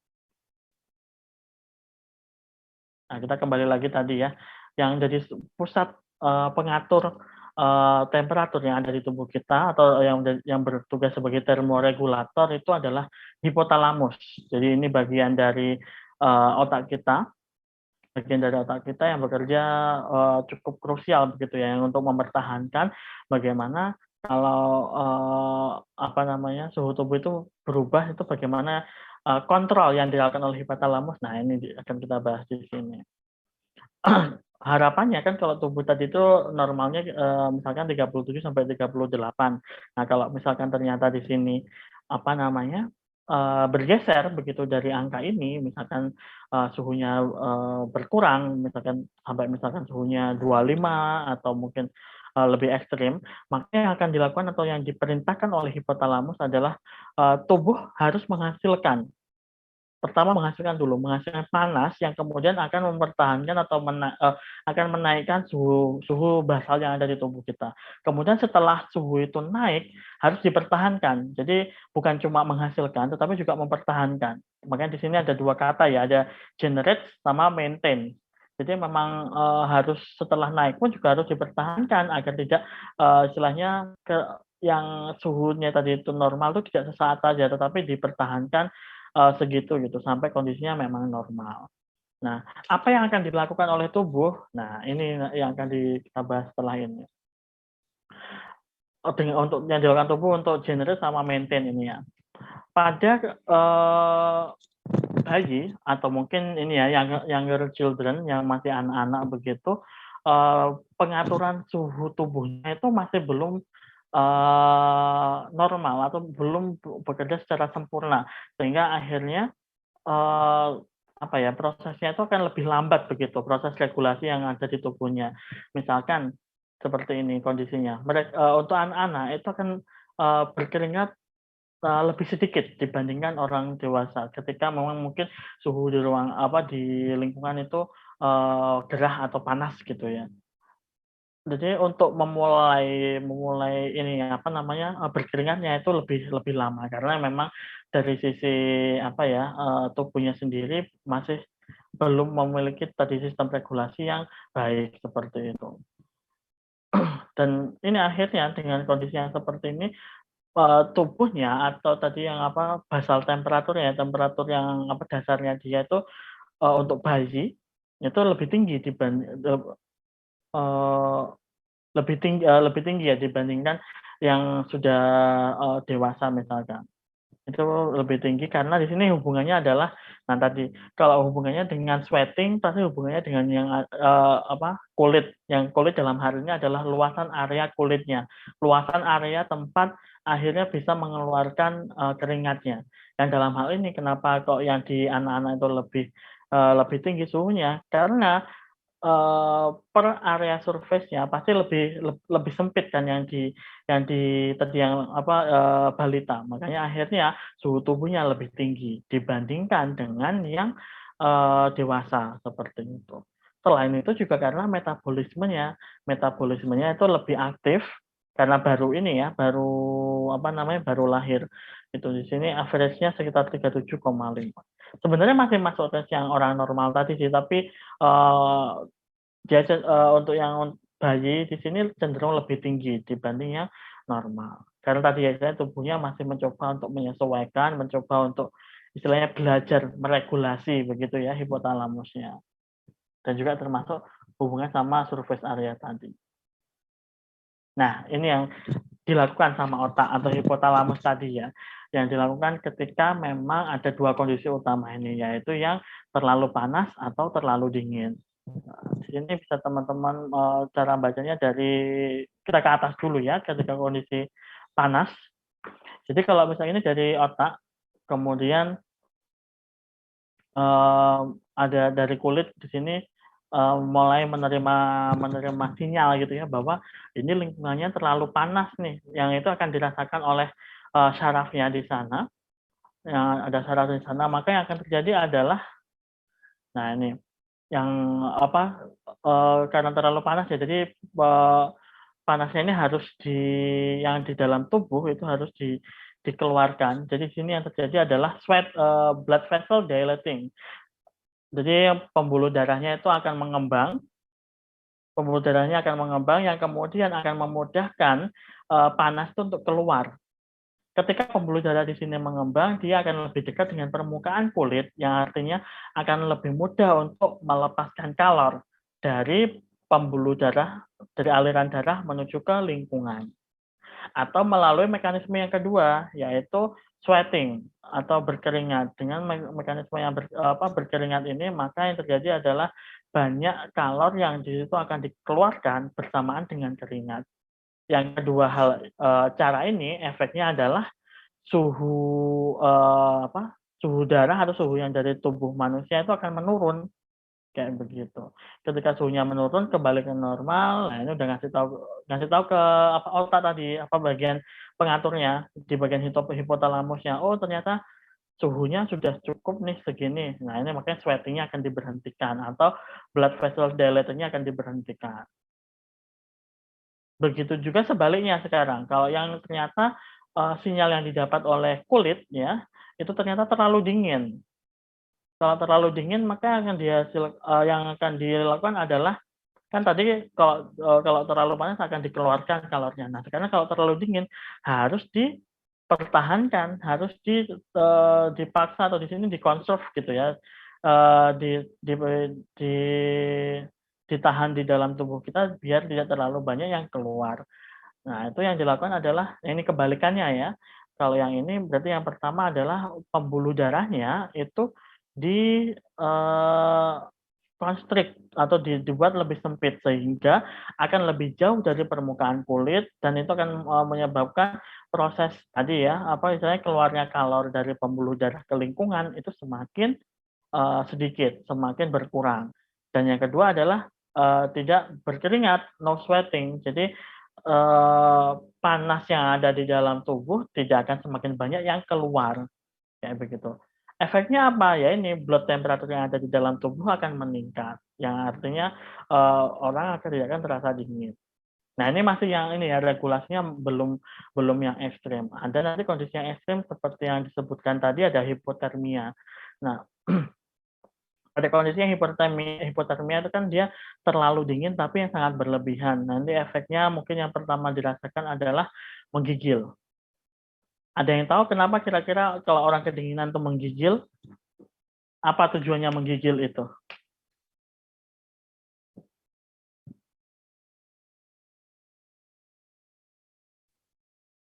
Nah, kita kembali lagi tadi ya, yang jadi pusat pengatur temperatur yang ada di tubuh kita atau yang bertugas sebagai termoregulator itu adalah hipotalamus. Jadi ini bagian dari otak kita, yang bekerja cukup krusial begitu ya, yang untuk mempertahankan bagaimana kalau apa namanya suhu tubuh itu berubah, itu bagaimana kontrol yang dilakukan oleh hipotalamus. Nah ini akan kita bahas di sini. Harapannya kan kalau tubuh tadi itu normalnya misalkan 37 sampai 38. Nah kalau misalkan ternyata di sini apa namanya bergeser begitu dari angka ini, misalkan suhunya berkurang, misalkan sampai misalkan suhunya 25 atau mungkin lebih ekstrim, maka yang akan dilakukan atau yang diperintahkan oleh hipotalamus adalah tubuh harus menghasilkan panas yang kemudian akan mempertahankan atau akan menaikkan suhu basal yang ada di tubuh kita. Kemudian setelah suhu itu naik, harus dipertahankan. Jadi bukan cuma menghasilkan, tetapi juga mempertahankan. Makanya di sini ada dua kata ya, ada generate sama maintain. Jadi memang harus setelah naik pun juga harus dipertahankan agar tidak istilahnya yang suhunya tadi itu normal itu tidak sesaat saja, tetapi dipertahankan segitu gitu sampai kondisinya memang normal. Nah, apa yang akan dilakukan oleh tubuh? Nah, ini yang akan kita bahas setelah ini. Untuk yang dilakukan tubuh untuk generate sama maintain ini ya. Pada bayi atau mungkin ini ya younger children yang masih anak-anak begitu, pengaturan suhu tubuhnya itu masih belum normal atau belum bekerja secara sempurna, sehingga akhirnya apa ya, prosesnya itu akan lebih lambat begitu, proses regulasi yang ada di tubuhnya. Misalkan seperti ini kondisinya. Untuk anak-anak itu akan berkeringat lebih sedikit dibandingkan orang dewasa ketika memang mungkin suhu di di lingkungan itu gerah atau panas gitu ya. Jadi untuk memulai ini apa namanya berkeringatnya itu lebih lama karena memang dari sisi apa ya tubuhnya sendiri masih belum memiliki tadi sistem regulasi yang baik seperti itu. Dan ini akhirnya dengan kondisi yang seperti ini, tubuhnya atau tadi yang basal temperatur temperatur yang dasarnya dia itu, untuk bayi, itu lebih tinggi lebih tinggi ya dibandingkan yang sudah, dewasa misalkan. Itu lebih tinggi karena di sini hubungannya adalah tadi, kalau hubungannya dengan sweating pasti hubungannya dengan yang, kulit. Yang kulit dalam hal ini adalah luasan area kulitnya, luasan area tempat akhirnya bisa mengeluarkan, keringatnya. Dan dalam hal ini kenapa kok yang di anak-anak itu lebih tinggi suhunya, karena per area surface-nya pasti lebih sempit kan yang balita. Makanya akhirnya suhu tubuhnya lebih tinggi dibandingkan dengan yang, dewasa, seperti itu. Selain itu juga karena metabolismenya itu lebih aktif karena baru lahir. Itu di sini average-nya sekitar 37,5. Sebenarnya masih masuk tes yang orang normal tadi sih, tapi, untuk yang bayi di sini cenderung lebih tinggi dibanding yang normal. Karena tadi tubuhnya masih mencoba untuk menyesuaikan, mencoba untuk istilahnya belajar meregulasi begitu ya hipotalamusnya. Dan juga termasuk hubungan sama surface area tadi. Nah, ini yang dilakukan sama otak atau hipotalamus tadi ya, yang dilakukan ketika memang ada dua kondisi utama ini, yaitu yang terlalu panas atau terlalu dingin. Di sini bisa teman-teman, cara bacanya dari kita ke atas dulu ya, ketika kondisi panas. Jadi kalau misalnya ini dari otak, kemudian ada dari kulit di sini, mulai menerima sinyal gitu ya, bahwa ini lingkungannya terlalu panas nih, yang itu akan dirasakan oleh, sarafnya di sana, yang ada saraf di sana, maka yang akan terjadi adalah, nah ini, yang karena terlalu panas ya, jadi, panasnya ini harus yang di dalam tubuh itu harus dikeluarkan. Jadi di sini yang terjadi adalah blood vessel dilating. Jadi pembuluh darahnya itu akan mengembang yang kemudian akan memudahkan, panas itu untuk keluar. Ketika pembuluh darah di sini mengembang, dia akan lebih dekat dengan permukaan kulit, yang artinya akan lebih mudah untuk melepaskan kalor dari pembuluh darah, dari aliran darah menuju ke lingkungan. Atau melalui mekanisme yang kedua, yaitu sweating atau berkeringat. Dengan mekanisme yang berkeringat ini, maka yang terjadi adalah banyak kalor yang di situ akan dikeluarkan bersamaan dengan keringat. Yang kedua cara ini efeknya adalah suhu darah atau suhu yang dari tubuh manusia itu akan menurun, kayak begitu. Ketika suhunya menurun kembali ke normal, nah ini udah ngasih tahu ke otak tadi, bagian pengaturnya di bagian hipotalamusnya. Oh, ternyata suhunya sudah cukup nih segini. Nah, ini makanya sweating-nya akan diberhentikan atau blood vessel dilating-nya akan diberhentikan. Begitu juga sebaliknya sekarang. Kalau yang ternyata sinyal yang didapat oleh kulit ya, itu ternyata terlalu dingin. Kalau terlalu dingin maka yang akan dilakukan adalah, kan tadi kalau terlalu panas akan dikeluarkan kalornya. Nah, sekarang kalau terlalu dingin harus dipertahankan, harus dipaksa atau di sini di-conserve gitu ya. Ditahan di dalam tubuh kita biar tidak terlalu banyak yang keluar. Nah, itu yang dilakukan adalah ini kebalikannya ya. Kalau yang ini berarti yang pertama adalah pembuluh darahnya itu constrict atau dibuat lebih sempit sehingga akan lebih jauh dari permukaan kulit, dan itu akan menyebabkan proses tadi ya, misalnya keluarnya kalor dari pembuluh darah ke lingkungan itu semakin sedikit, semakin berkurang. Dan yang kedua adalah tidak berkeringat, no sweating. Jadi panas yang ada di dalam tubuh tidak akan semakin banyak yang keluar, kayak begitu. Efeknya apa? Ya ini blood temperature yang ada di dalam tubuh akan meningkat, yang artinya orang tidak akan terasa dingin. Nah, ini masih yang ini ya, regulasinya belum yang ekstrim. Ada nanti kondisi yang ekstrim seperti yang disebutkan tadi, ada hipotermia. Nah, Pada kondisi yang hipotermia itu kan dia terlalu dingin tapi yang sangat berlebihan. Nanti efeknya mungkin yang pertama dirasakan adalah menggigil. Ada yang tahu kenapa kira-kira kalau orang kedinginan itu menggigil? Apa tujuannya menggigil itu?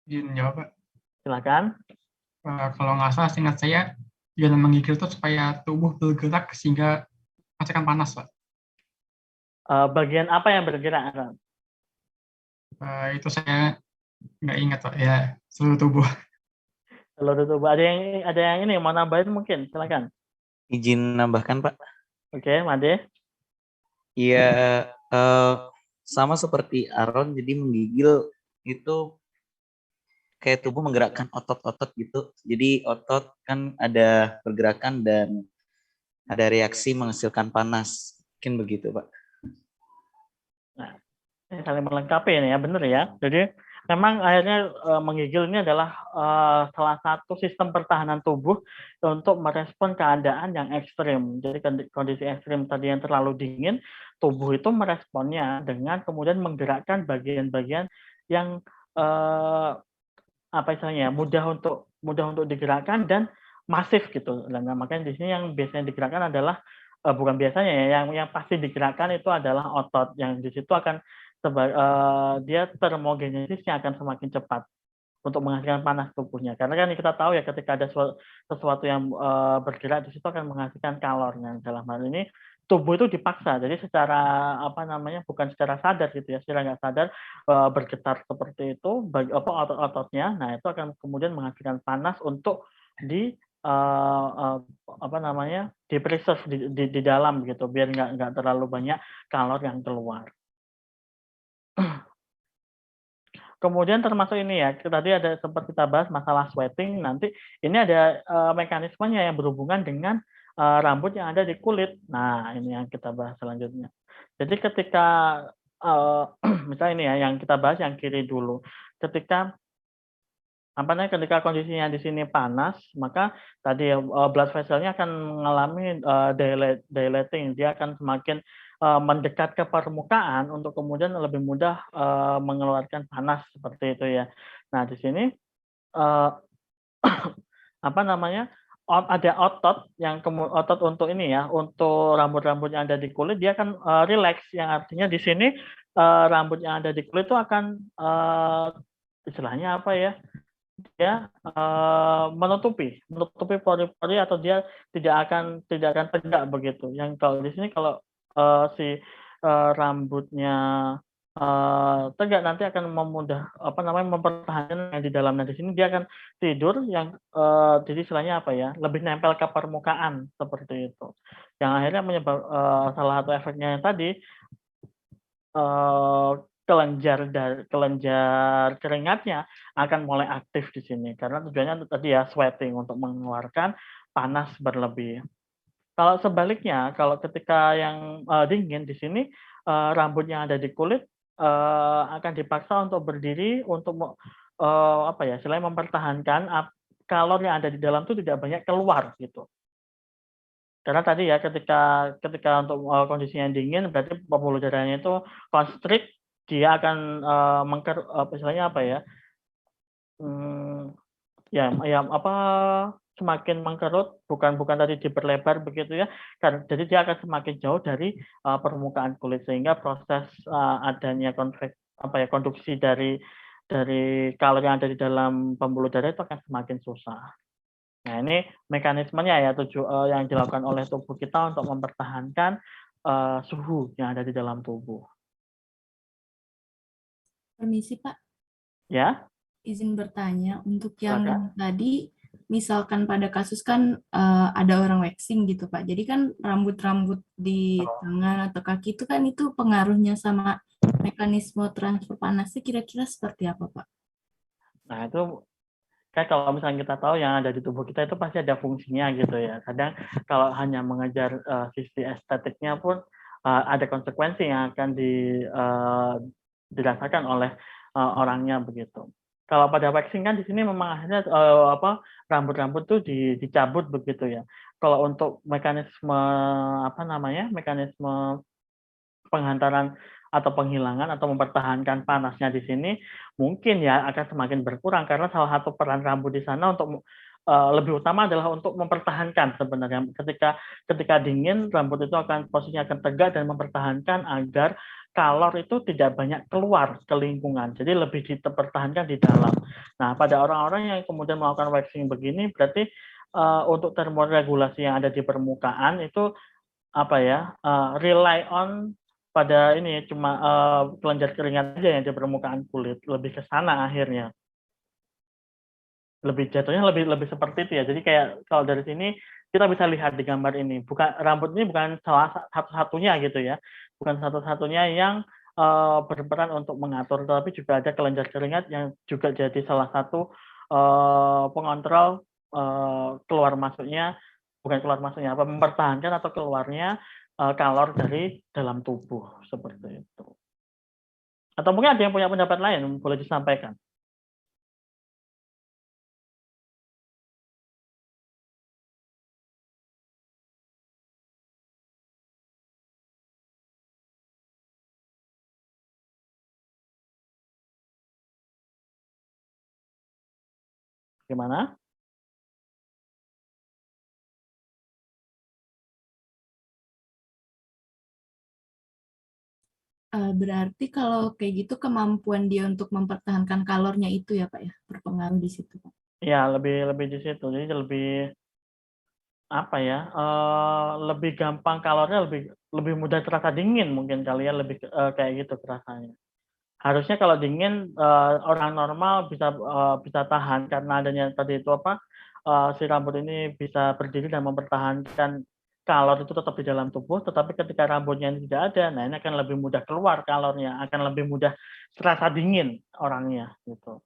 Izin jawab, Pak. Silakan. Kalau nggak salah, seingat saya, tujuan menggigil itu supaya tubuh bergerak sehingga merasakan panas, Pak. Bagian apa yang bergerak? Itu saya nggak ingat, Pak. Ya, seluruh tubuh. Seluruh tubuh. Ada yang ini mau nambahin mungkin? Silakan. Izin nambahkan, Pak. Oke, Made. Iya, sama seperti Aaron, jadi menggigil itu kayak tubuh menggerakkan otot-otot gitu. Jadi otot kan ada pergerakan dan ada reaksi menghasilkan panas. Mungkin begitu, Pak. Nah, ini saling melengkapi ini ya, benar ya. Jadi memang akhirnya menggigil ini adalah salah satu sistem pertahanan tubuh untuk merespon keadaan yang ekstrim. Jadi kondisi ekstrim tadi yang terlalu dingin, tubuh itu meresponnya dengan kemudian menggerakkan bagian-bagian yang apa istilahnya mudah untuk digerakkan dan masif gitu. Dan makanya di sini yang biasanya digerakkan adalah bukan biasanya ya, yang pasti digerakkan itu adalah otot yang di situ akan dia termogenesisnya akan semakin cepat untuk menghasilkan panas tubuhnya. Karena kan kita tahu ya ketika ada sesuatu yang bergerak di situ akan menghasilkan kalor. Nah, dalam hal ini tubuh itu dipaksa, jadi secara bukan secara sadar gitu ya, secara nggak sadar bergetar seperti itu, otot-ototnya, nah itu akan kemudian menghasilkan panas untuk di di preserve di dalam gitu, biar nggak terlalu banyak kalor yang keluar. Kemudian termasuk ini ya, tadi ada sempat kita bahas masalah sweating, nanti ini ada mekanismenya yang berhubungan dengan rambut yang ada di kulit. Nah, ini yang kita bahas selanjutnya. Jadi ketika misalnya ini ya, yang kita bahas yang kiri dulu. Ketika ketika kondisinya di sini panas, maka tadi blood vessel-nya akan mengalami dilating, dia akan semakin mendekat ke permukaan untuk kemudian lebih mudah mengeluarkan panas seperti itu ya. Nah, di sini ada otot untuk ini ya, untuk rambut-rambut yang ada di kulit dia akan rileks, yang artinya di sini rambut yang ada di kulit itu akan istilahnya apa ya? Dia menutupi pori-pori atau dia tidak akan tegak begitu. Yang kalau di sini kalau si rambutnya tegak nanti akan mempertahankan yang di dalamnya. Di sini dia akan tidur yang jadi istilahnya apa ya, lebih nempel ke permukaan seperti itu. Yang akhirnya salah satu efeknya yang tadi kelenjar keringatnya akan mulai aktif di sini karena tujuannya tadi ya sweating untuk mengeluarkan panas berlebih. Kalau sebaliknya, kalau ketika yang dingin di sini rambut yang ada di kulit akan dipaksa untuk berdiri untuk istilahnya mempertahankan kalor yang ada di dalam itu tidak banyak keluar gitu. Karena tadi ya ketika untuk kondisi yang dingin berarti pembuluh darahnya itu constrict, dia akan istilahnya apa ya? Semakin mengkerut, bukan tadi diperlebar begitu ya. Jadi dia akan semakin jauh dari permukaan kulit sehingga proses adanya konduksi dari kalori yang ada di dalam pembuluh darah itu akan semakin susah. Nah, ini mekanismenya ya yang dilakukan oleh tubuh kita untuk mempertahankan suhu yang ada di dalam tubuh. Permisi, Pak. Ya. Izin bertanya, untuk yang Silakan. tadi, misalkan pada kasus kan ada orang waxing gitu, Pak. Jadi kan rambut-rambut di tangan atau kaki itu kan itu pengaruhnya sama mekanisme transfer panasnya kira-kira seperti apa, Pak? Nah, itu kan kalau misalnya kita tahu yang ada di tubuh kita itu pasti ada fungsinya gitu ya. Kadang kalau hanya mengejar sisi estetiknya pun ada konsekuensi yang akan dirasakan oleh orangnya begitu. Kalau pada waxing kan di sini memang akhirnya rambut-rambut tuh dicabut begitu ya. Kalau untuk mekanisme mekanisme penghantaran atau penghilangan atau mempertahankan panasnya di sini mungkin ya akan semakin berkurang karena salah satu peran rambut di sana untuk lebih utama adalah untuk mempertahankan sebenarnya ketika dingin rambut itu posisinya akan tegak dan mempertahankan agar kalor itu tidak banyak keluar ke lingkungan, jadi lebih dipertahankan di dalam. Nah, pada orang-orang yang kemudian melakukan waxing begini berarti untuk termoregulasi yang ada di permukaan itu rely on pada ini cuma kelenjar keringat aja yang di permukaan kulit, lebih ke sana akhirnya. Lebih jatuhnya lebih seperti itu ya. Jadi kayak kalau dari sini kita bisa lihat di gambar ini, rambut ini bukan salah satu-satunya gitu ya. Bukan satu-satunya yang berperan untuk mengatur, tapi juga ada kelenjar keringat yang juga jadi salah satu pengontrol keluar masuknya, mempertahankan atau keluarnya kalor dari dalam tubuh seperti itu. Atau mungkin ada yang punya pendapat lain, boleh disampaikan. Gimana? Berarti kalau kayak gitu kemampuan dia untuk mempertahankan kalornya itu ya Pak ya, berpengaruh di situ Pak. Ya, lebih di situ. Jadi lebih lebih gampang kalornya lebih mudah terasa dingin mungkin kali ya, lebih kayak gitu kerasanya. Harusnya kalau dingin orang normal bisa tahan karena adanya tadi itu si rambut ini bisa berdiri dan mempertahankan kalor itu tetap di dalam tubuh, tetapi ketika rambutnya ini tidak ada, nah ini akan lebih mudah keluar kalornya, akan lebih mudah terasa dingin orangnya gitu.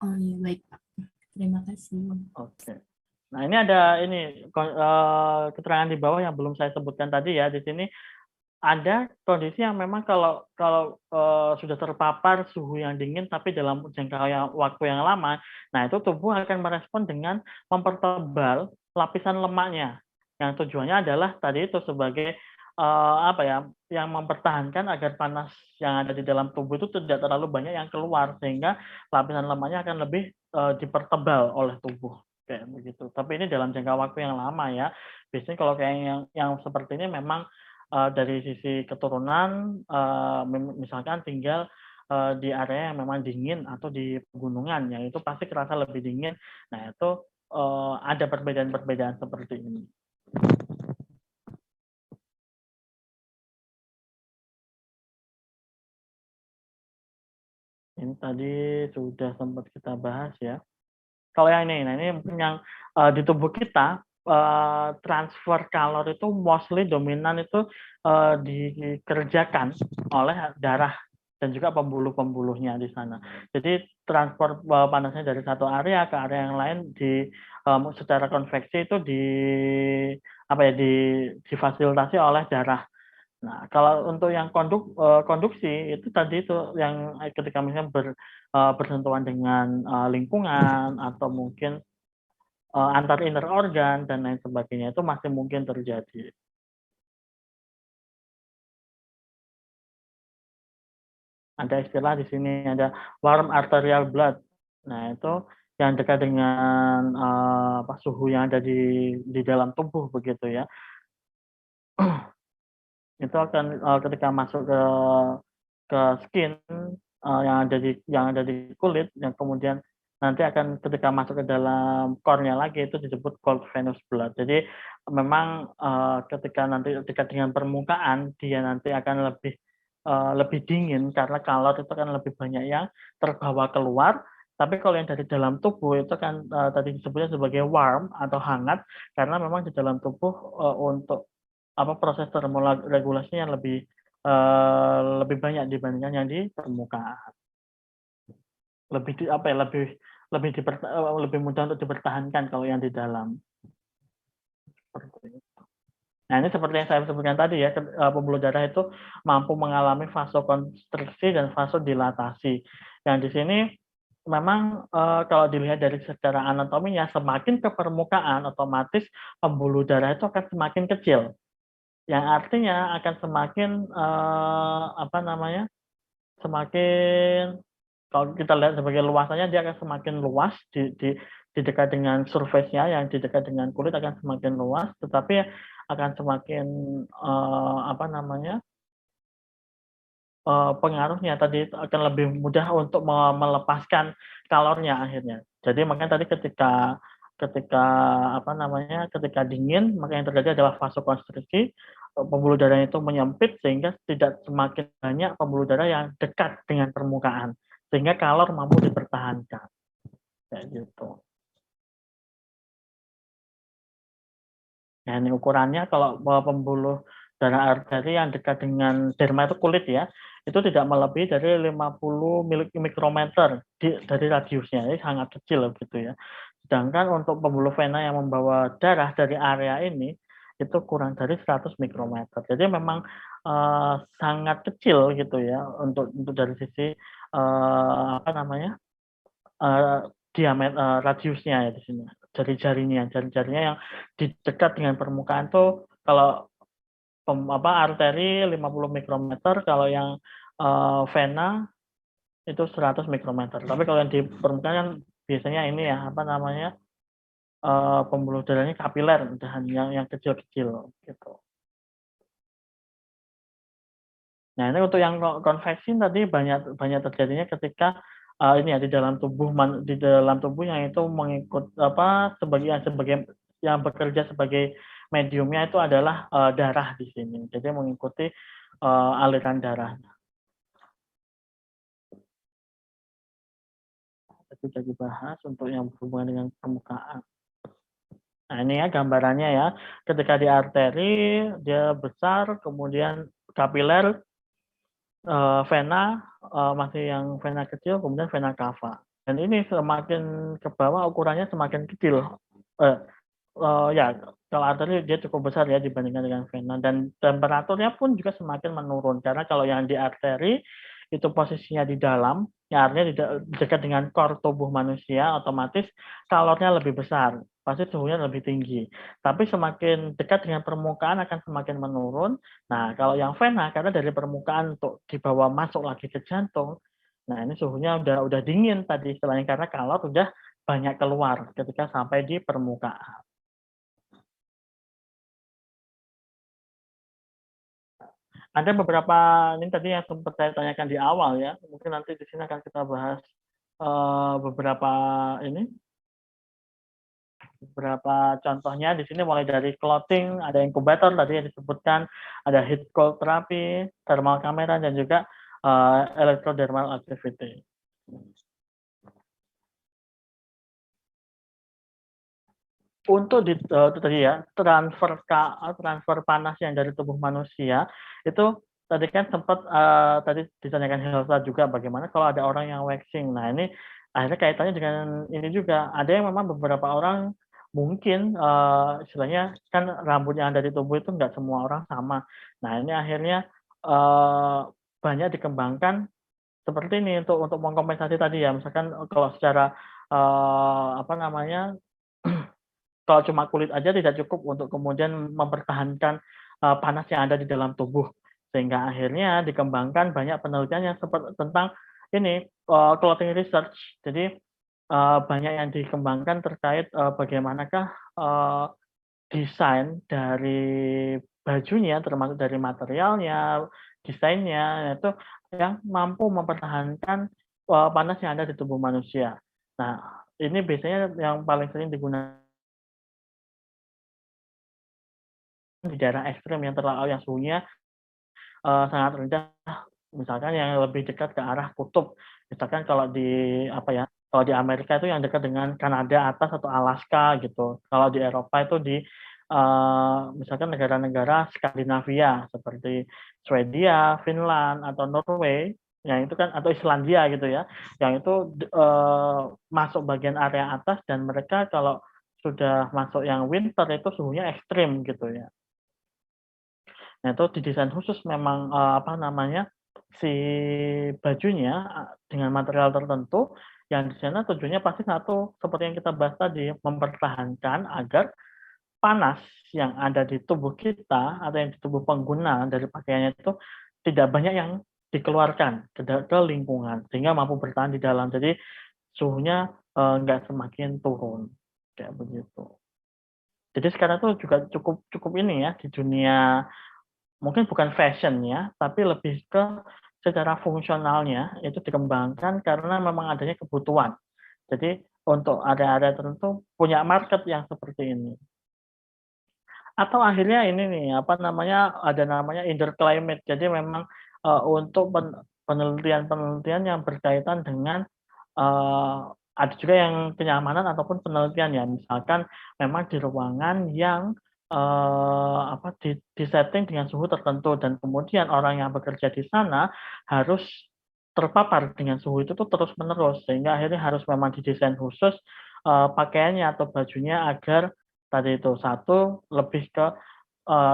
Oh iya, baik Pak. Terima kasih. Oke. Nah, ini ada keterangan di bawah yang belum saya sebutkan tadi ya. Di sini ada kondisi yang memang kalau sudah terpapar suhu yang dingin tapi dalam jangka waktu yang lama, nah itu tubuh akan merespon dengan mempertebal lapisan lemaknya. Yang tujuannya adalah tadi itu sebagai yang mempertahankan agar panas yang ada di dalam tubuh itu tidak terlalu banyak yang keluar sehingga lapisan lemaknya akan lebih dipertebal oleh tubuh kayak begitu. Tapi ini dalam jangka waktu yang lama ya. Biasanya kalau kayak yang seperti ini memang dari sisi keturunan, misalkan tinggal di area yang memang dingin atau di pegunungan, yang itu pasti kerasa lebih dingin. Nah, itu ada perbedaan-perbedaan seperti ini. Ini tadi sudah sempat kita bahas ya. Kalau yang ini, nah ini mungkin yang di tubuh kita, transfer kalor itu mostly dominan itu dikerjakan oleh darah dan juga pembuluh-pembuluhnya di sana. Jadi transfer panasnya dari satu area ke area yang lain secara konveksi itu difasilitasi oleh darah. Nah, kalau untuk yang konduksi itu tadi itu yang ketika misalnya bersentuhan dengan lingkungan atau mungkin antar inner organ dan lain sebagainya itu masih mungkin terjadi. Ada istilah di sini ada warm arterial blood. Nah, itu yang dekat dengan suhu yang ada di dalam tubuh begitu ya. Itu akan ketika masuk ke skin yang ada di kulit yang kemudian nanti akan ketika masuk ke dalam core-nya lagi itu disebut cold venous blood. Jadi memang ketika nanti dekat dengan permukaan dia nanti akan lebih dingin karena kalor itu kan lebih banyak yang terbawa keluar. Tapi kalau yang dari dalam tubuh itu kan tadi disebutnya sebagai warm atau hangat karena memang di dalam tubuh untuk proses termoregulasinya lebih banyak dibandingkan yang di permukaan. Lebih mudah untuk dipertahankan kalau yang di dalam. Seperti itu. Nah, ini seperti yang saya sebutkan tadi ya, pembuluh darah itu mampu mengalami vasokonstriksi dan vasodilatasi. Yang di sini memang kalau dilihat dari secara anatominya, semakin ke permukaan otomatis pembuluh darah itu akan semakin kecil. Yang artinya akan semakin semakin kalau kita lihat sebagai luasannya dia akan semakin luas di dekat dengan surface-nya, yang di dekat dengan kulit akan semakin luas, tetapi akan semakin pengaruhnya tadi akan lebih mudah untuk melepaskan kalornya akhirnya. Jadi makanya tadi ketika dingin, maka yang terjadi adalah vasokonstriksi, pembuluh darah itu menyempit sehingga tidak semakin banyak pembuluh darah yang dekat dengan permukaan, sehingga kalor mampu dipertahankan. Kayak gitu. Nah, ini ukurannya kalau pembuluh darah arteri yang dekat dengan derma itu kulit ya, itu tidak melebihi dari 50 mikrometer dari radiusnya, jadi sangat kecil gitu ya. Sedangkan untuk pembuluh vena yang membawa darah dari area ini itu kurang dari 100 mikrometer. Jadi memang sangat kecil gitu ya untuk dari sisi diameter radiusnya ya di sini. Jari-jarinya yang di dekat dengan permukaan tuh kalau arteri 50 mikrometer, kalau yang vena itu 100 mikrometer. Tapi kalau yang di permukaan kan biasanya ini ya pembuluh darahnya kapiler dan yang kecil-kecil gitu. Nah, ini untuk yang konveksi tadi banyak terjadinya ketika ini ya di dalam tubuh yang itu mengikut sebagai yang bekerja sebagai mediumnya itu adalah darah di sini. Jadi mengikuti aliran darahnya. Itu sudah dibahas untuk yang berhubungan dengan permukaan. Nah, ini ya gambarannya ya. Ketika di arteri dia besar, kemudian kapiler, vena masih yang vena kecil, kemudian vena cava. Dan ini semakin ke bawah ukurannya semakin kecil. Ya, kalau arteri dia cukup besar ya dibandingkan dengan vena, dan temperaturnya pun juga semakin menurun karena kalau yang di arteri itu posisinya di dalam, ya artinya dekat dengan core tubuh manusia, otomatis kalornya lebih besar, pasti suhunya lebih tinggi. Tapi semakin dekat dengan permukaan akan semakin menurun. Nah, kalau yang vena karena dari permukaan untuk dibawa masuk lagi ke jantung, nah ini suhunya udah dingin tadi istilahnya karena kalor udah banyak keluar ketika sampai di permukaan. Ada beberapa ini tadi yang sempat saya tanyakan di awal ya, mungkin nanti di sini akan kita bahas beberapa contohnya. Di sini mulai dari clothing, ada inkubator tadi yang disebutkan, ada heat cold therapy, thermal camera, dan juga electrodermal activity. Untuk itu tadi ya, transfer panas yang dari tubuh manusia itu tadi kan sempat tadi ditanyakan Helsa juga bagaimana kalau ada orang yang waxing. Nah, ini akhirnya kaitannya dengan ini juga. Ada yang memang beberapa orang mungkin istilahnya kan rambut yang ada di tubuh itu nggak semua orang sama. Nah, ini akhirnya banyak dikembangkan seperti ini untuk mengkompensasi tadi ya. Misalkan kalau secara kalau cuma kulit aja tidak cukup untuk kemudian mempertahankan panas yang ada di dalam tubuh, sehingga akhirnya dikembangkan banyak penelitian yang tentang ini clothing research. Jadi banyak yang dikembangkan terkait bagaimanakah desain dari bajunya, termasuk dari materialnya, desainnya, itu yang mampu mempertahankan panas yang ada di tubuh manusia. Nah, ini biasanya yang paling sering digunakan di daerah ekstrem yang suhunya sangat rendah, misalkan yang lebih dekat ke arah kutub. Misalkan kalau di kalau di Amerika itu yang dekat dengan Kanada atas atau Alaska gitu. Kalau di Eropa itu di misalkan negara-negara Skandinavia seperti Swedia, Finland, atau Norway, yang itu kan, atau Islandia gitu ya, yang itu masuk bagian area atas, dan mereka kalau sudah masuk yang winter itu suhunya ekstrim gitu ya. Nah, itu didesain khusus memang apa namanya si bajunya dengan material tertentu yang di sana tujuannya pasti satu seperti yang kita bahas tadi mempertahankan agar panas yang ada di tubuh kita atau yang di tubuh pengguna dari pakaiannya itu tidak banyak yang dikeluarkan ke lingkungan sehingga mampu bertahan di dalam. Jadi suhunya nggak semakin turun kayak begitu. Jadi sekarang tuh juga cukup ini ya di dunia mungkin bukan fashion ya, tapi lebih ke secara fungsionalnya itu dikembangkan karena memang adanya kebutuhan. Jadi untuk area-area tertentu punya market yang seperti ini. Atau akhirnya ini nih, apa namanya, ada namanya indoor climate. Jadi memang, untuk penelitian-penelitian yang berkaitan dengan, ada juga yang kenyamanan ataupun penelitian ya, misalkan memang di ruangan yang, apa, di-setting dengan suhu tertentu dan kemudian orang yang bekerja di sana harus terpapar dengan suhu itu tuh terus-menerus, sehingga akhirnya harus memang didesain khusus, pakaiannya atau bajunya agar tadi itu, satu lebih ke,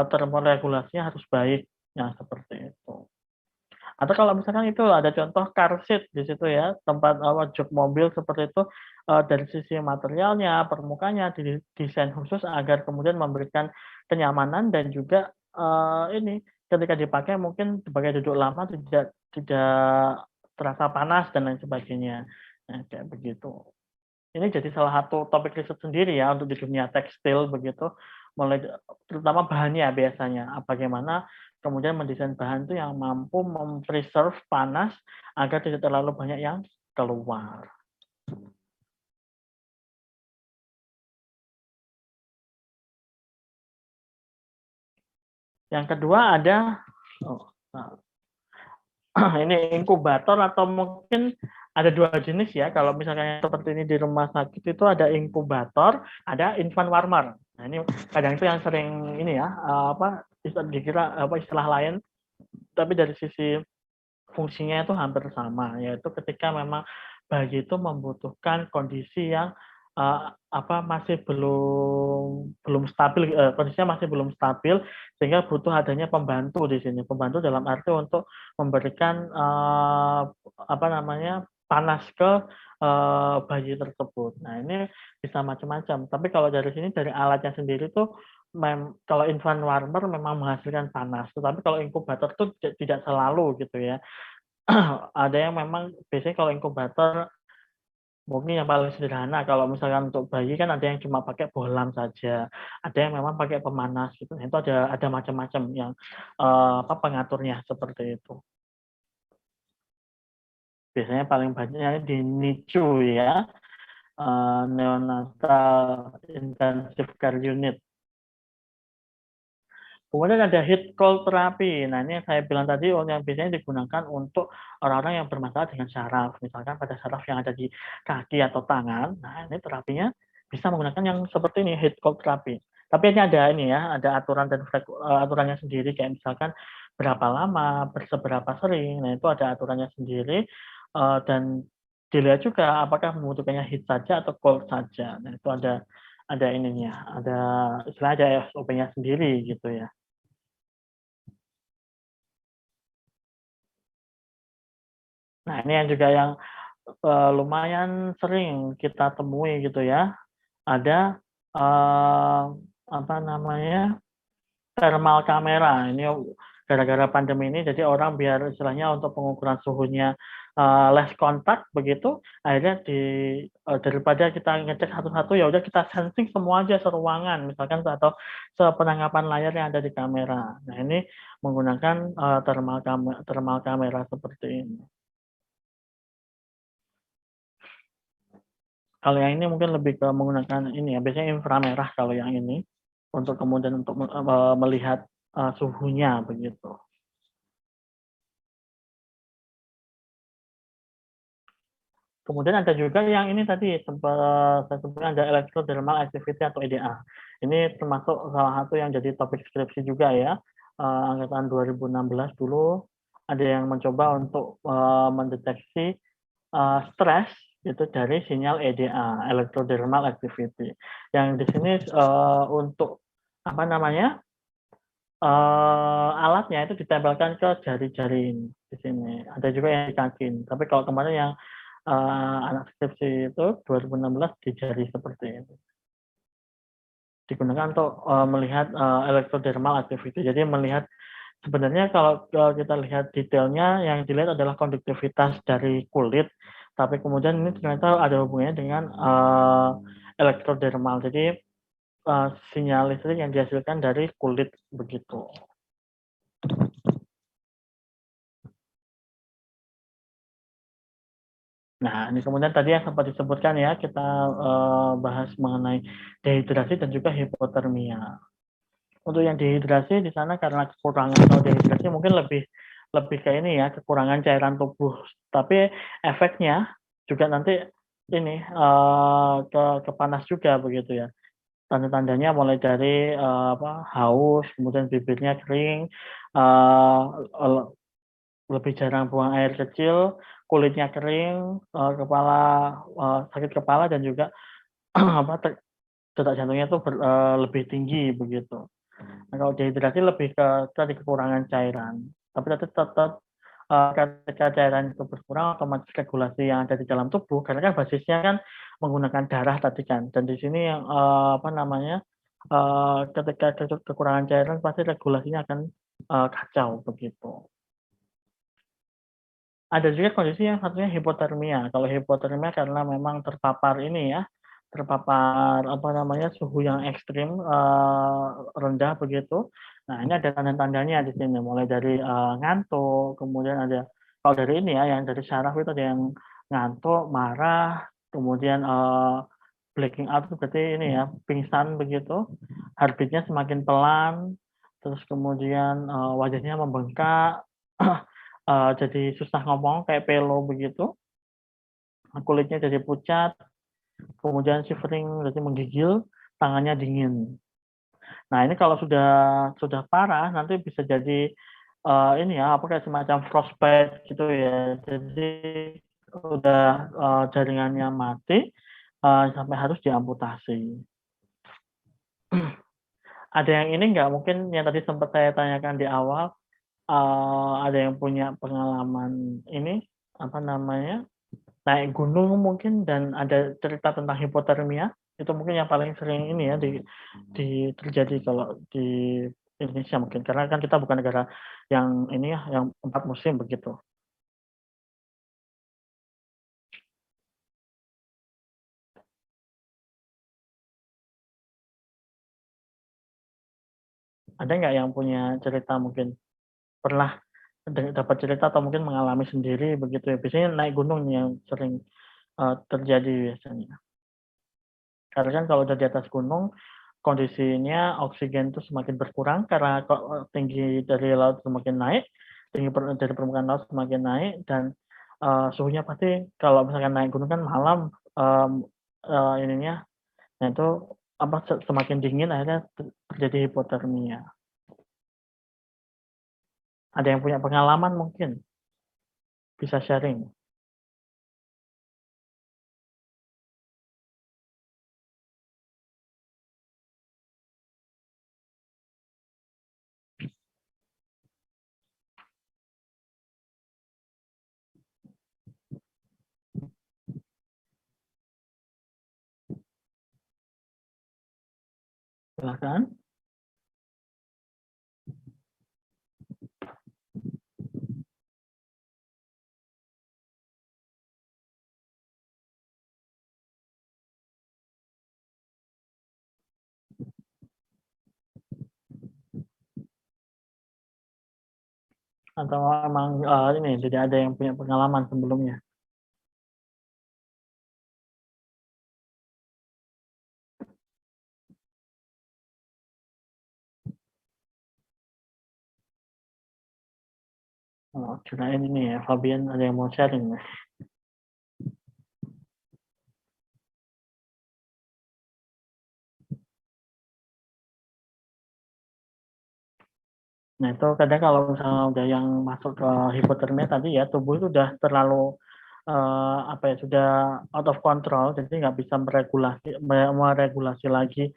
termoregulasinya harus baik, nah seperti itu. Atau kalau misalkan itu ada contoh car seat di situ ya, tempat, jok mobil seperti itu, dari sisi materialnya, permukaannya didesain khusus agar kemudian memberikan kenyamanan dan juga, ini, ketika dipakai mungkin sebagai duduk lama tidak terasa panas dan lain sebagainya. Nah, kayak begitu. Ini jadi salah satu topik riset sendiri ya untuk di dunia tekstil begitu, mulai terutama bahannya biasanya, bagaimana kemudian mendesain bahan itu yang mampu preserve panas agar tidak terlalu banyak yang keluar. Yang kedua ada ini inkubator atau mungkin ada dua jenis ya. Kalau misalnya seperti ini di rumah sakit itu ada inkubator, ada infant warmer. Nah ini kadang itu yang sering ini ya apa dikira apa istilah lain, tapi dari sisi fungsinya itu hampir sama, yaitu ketika memang bayi itu membutuhkan kondisi yang apa masih belum stabil, kondisinya masih belum stabil sehingga butuh adanya pembantu di sini. Pembantu dalam arti untuk memberikan apa namanya panas ke bayi tersebut. Nah ini bisa macam-macam. Tapi kalau dari sini dari alatnya sendiri tuh kalau infant warmer memang menghasilkan panas, tetapi kalau inkubator itu tidak selalu gitu ya. Ada yang memang biasanya kalau inkubator mungkin yang paling sederhana kalau misalkan untuk bayi kan ada yang cuma pakai bohlam saja, ada yang memang pakai pemanas gitu. Itu ada macam-macam yang apa pengaturnya seperti itu. Biasanya paling banyaknya di NICU ya, neonatal intensive care unit. Kemudian ada heat cold therapy. Nah, ini yang saya bilang tadi yang biasanya digunakan untuk orang-orang yang bermasalah dengan saraf. Misalkan pada saraf yang ada di kaki atau tangan. Nah, ini terapinya bisa menggunakan yang seperti ini, heat cold therapy. Tapi ini ada ini ya, ada aturan dan aturannya sendiri kayak misalkan berapa lama, seberapa sering. Nah, itu ada aturannya sendiri dan dilihat juga apakah membutuhkannya heat saja atau cold saja. Nah, itu ada ininya, ada istilahnya ada SOP-nya sendiri gitu ya. Nah, ini yang juga yang lumayan sering kita temui gitu ya. Ada apa namanya thermal kamera. Ini gara-gara pandemi ini, jadi orang biar istilahnya untuk pengukuran suhunya less kontak begitu, akhirnya daripada kita ngecek satu-satu ya udah kita sensing semua aja seruangan misalkan atau sepenangkapan layar yang ada di kamera. Nah ini menggunakan thermal kamera seperti ini. Kalau yang ini mungkin lebih ke menggunakan ini ya, biasanya inframerah kalau yang ini untuk kemudian untuk melihat suhunya begitu. Kemudian ada juga yang ini tadi sempat saya sebutkan ada electrodermal activity atau EDA. Ini termasuk salah satu yang jadi topik skripsi juga ya. Angkatan 2016 dulu ada yang mencoba untuk mendeteksi stres itu dari sinyal EDA, electrodermal activity. Yang di sini untuk apa namanya? alatnya itu ditempelkan ke jari-jari ini di sini. Ada juga yang di kaki. Tapi kalau kemarin yang anak skripsi itu 2016 di jari seperti ini. Digunakan untuk melihat elektrodermal activity. Jadi melihat sebenarnya kalau kita lihat detailnya, yang dilihat adalah konduktivitas dari kulit, tapi kemudian ini ternyata ada hubungannya dengan elektrodermal. Jadi sinyal listrik yang dihasilkan dari kulit begitu. Nah, ini kemudian tadi yang sempat disebutkan ya, kita bahas mengenai dehidrasi dan juga hipotermia. Untuk yang dehidrasi di sana karena kekurangan atau dehidrasi mungkin lebih ke ini ya, kekurangan cairan tubuh. Tapi efeknya juga nanti ini ke panas juga begitu ya. Tanda-tandanya mulai dari haus, kemudian bibirnya kering, lebih jarang buang air kecil, kulitnya kering, sakit kepala dan juga detak jantungnya itu lebih tinggi begitu. Nah, kalau dehidrasi lebih ke tadi kekurangan cairan. Tapi tetap ketika cairan itu berkurang, otomatis regulasi yang ada di dalam tubuh, karena kan basisnya kan menggunakan darah tadi kan. Dan di sini yang ketika kekurangan cairan pasti regulasinya akan kacau begitu. Ada juga kondisi yang satunya hipotermia. Kalau hipotermia karena memang terpapar ini ya, terpapar suhu yang ekstrim rendah begitu. Nah, ini ada tanda-tandanya di sini, mulai dari ngantuk, kemudian ada kalau dari ini ya, yang dari saraf itu ada yang ngantuk, marah, kemudian blacking out seperti ini ya, pingsan begitu, heartbeat-nya semakin pelan, terus kemudian wajahnya membengkak, jadi susah ngomong kayak pelo begitu, kulitnya jadi pucat, kemudian shivering, jadi menggigil, tangannya dingin. Nah, ini kalau sudah parah nanti bisa jadi ini ya, kayak semacam frostbite gitu ya. Jadi udah jaringannya mati sampai harus diamputasi. Ada yang ini nggak, mungkin yang tadi sempat saya tanyakan di awal, ada yang punya pengalaman ini naik gunung mungkin dan ada cerita tentang hipotermia, itu mungkin yang paling sering ini ya terjadi kalau di Indonesia mungkin, karena kan kita bukan negara yang ini ya, yang 4 musim begitu. Ada nggak yang punya cerita mungkin pernah dapat cerita atau mungkin mengalami sendiri begitu ya? Biasanya naik gunung yang sering terjadi biasanya. Karena kan kalau udah di atas gunung, kondisinya oksigen itu semakin berkurang karena tinggi dari laut semakin naik, tinggi dari permukaan laut semakin naik, dan suhunya pasti kalau misalkan naik gunung kan malam ininya, nah itu semakin dingin akhirnya terjadi hipotermia. Ada yang punya pengalaman mungkin bisa sharing. Silakan. Atau emang ini tidak ada yang punya pengalaman sebelumnya? Oh, kirain ini ya, Fabian ada yang mau sharing ya. Nah, itu kadang kalau misalnya udah yang masuk ke hipotermia tadi ya, tubuh itu udah terlalu sudah out of control, jadi nggak bisa meregulasi lagi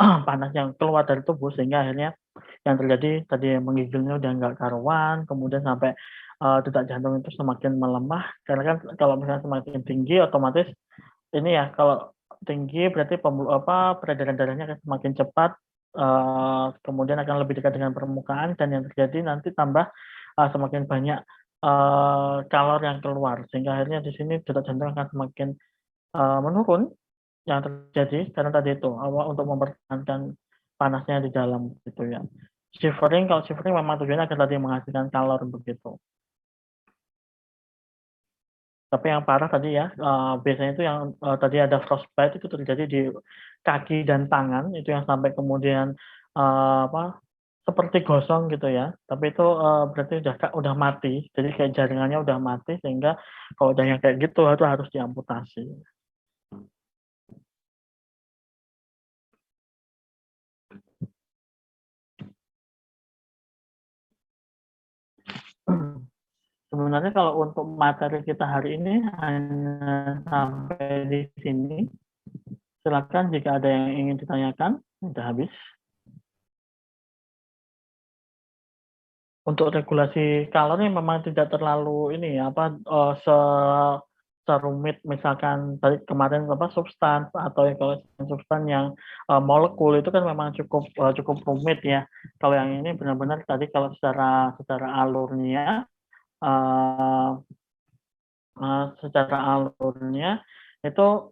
panas yang keluar dari tubuh sehingga akhirnya yang terjadi tadi menggigilnya udah nggak karuan, kemudian sampai detak jantung itu semakin melemah karena kan kalau misalnya semakin tinggi otomatis ini ya kalau tinggi berarti peredaran darahnya akan semakin cepat, kemudian akan lebih dekat dengan permukaan dan yang terjadi nanti tambah semakin banyak kalor yang keluar sehingga akhirnya di sini detak jantung akan semakin menurun yang terjadi karena tadi itu untuk mempertahankan panasnya di dalam gitu ya. Shivering, kalau shivering memang tujuannya agar tadi menghasilkan kalor begitu. Tapi yang parah tadi ya, biasanya itu yang tadi ada frostbite itu terjadi di kaki dan tangan, itu yang sampai kemudian seperti gosong gitu ya. Tapi itu berarti udah mati, jadi kayak jaringannya udah mati sehingga kalau udah yang kayak gitu itu harus diamputasi. Sebenarnya kalau untuk materi kita hari ini hanya sampai di sini. Silakan jika ada yang ingin ditanyakan, sudah habis. Untuk regulasi kalornya memang tidak terlalu ini serumit misalkan tadi kemarin substan atau kalau substan yang molekul itu kan memang cukup rumit ya. Kalau yang ini benar-benar tadi kalau secara alurnya itu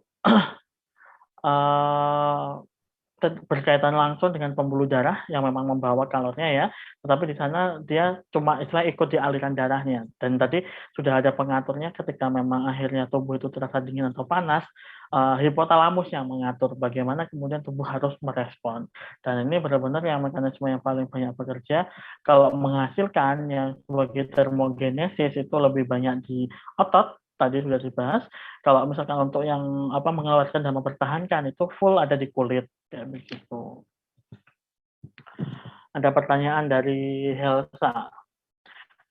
berkaitan langsung dengan pembuluh darah yang memang membawa kalornya ya, tetapi di sana dia cuma ikut di aliran darahnya. Dan tadi sudah ada pengaturnya ketika memang akhirnya tubuh itu terasa dingin atau panas, hipotalamus yang mengatur bagaimana kemudian tubuh harus merespon. Dan ini benar-benar yang mekanisme yang paling banyak bekerja. Kalau menghasilkan yang sebagai termogenesis itu lebih banyak di otot, tadi sudah dibahas. Kalau misalkan untuk yang mengeluarkan dan mempertahankan itu full ada di kulit kayak begitu. Ada pertanyaan dari Helsa.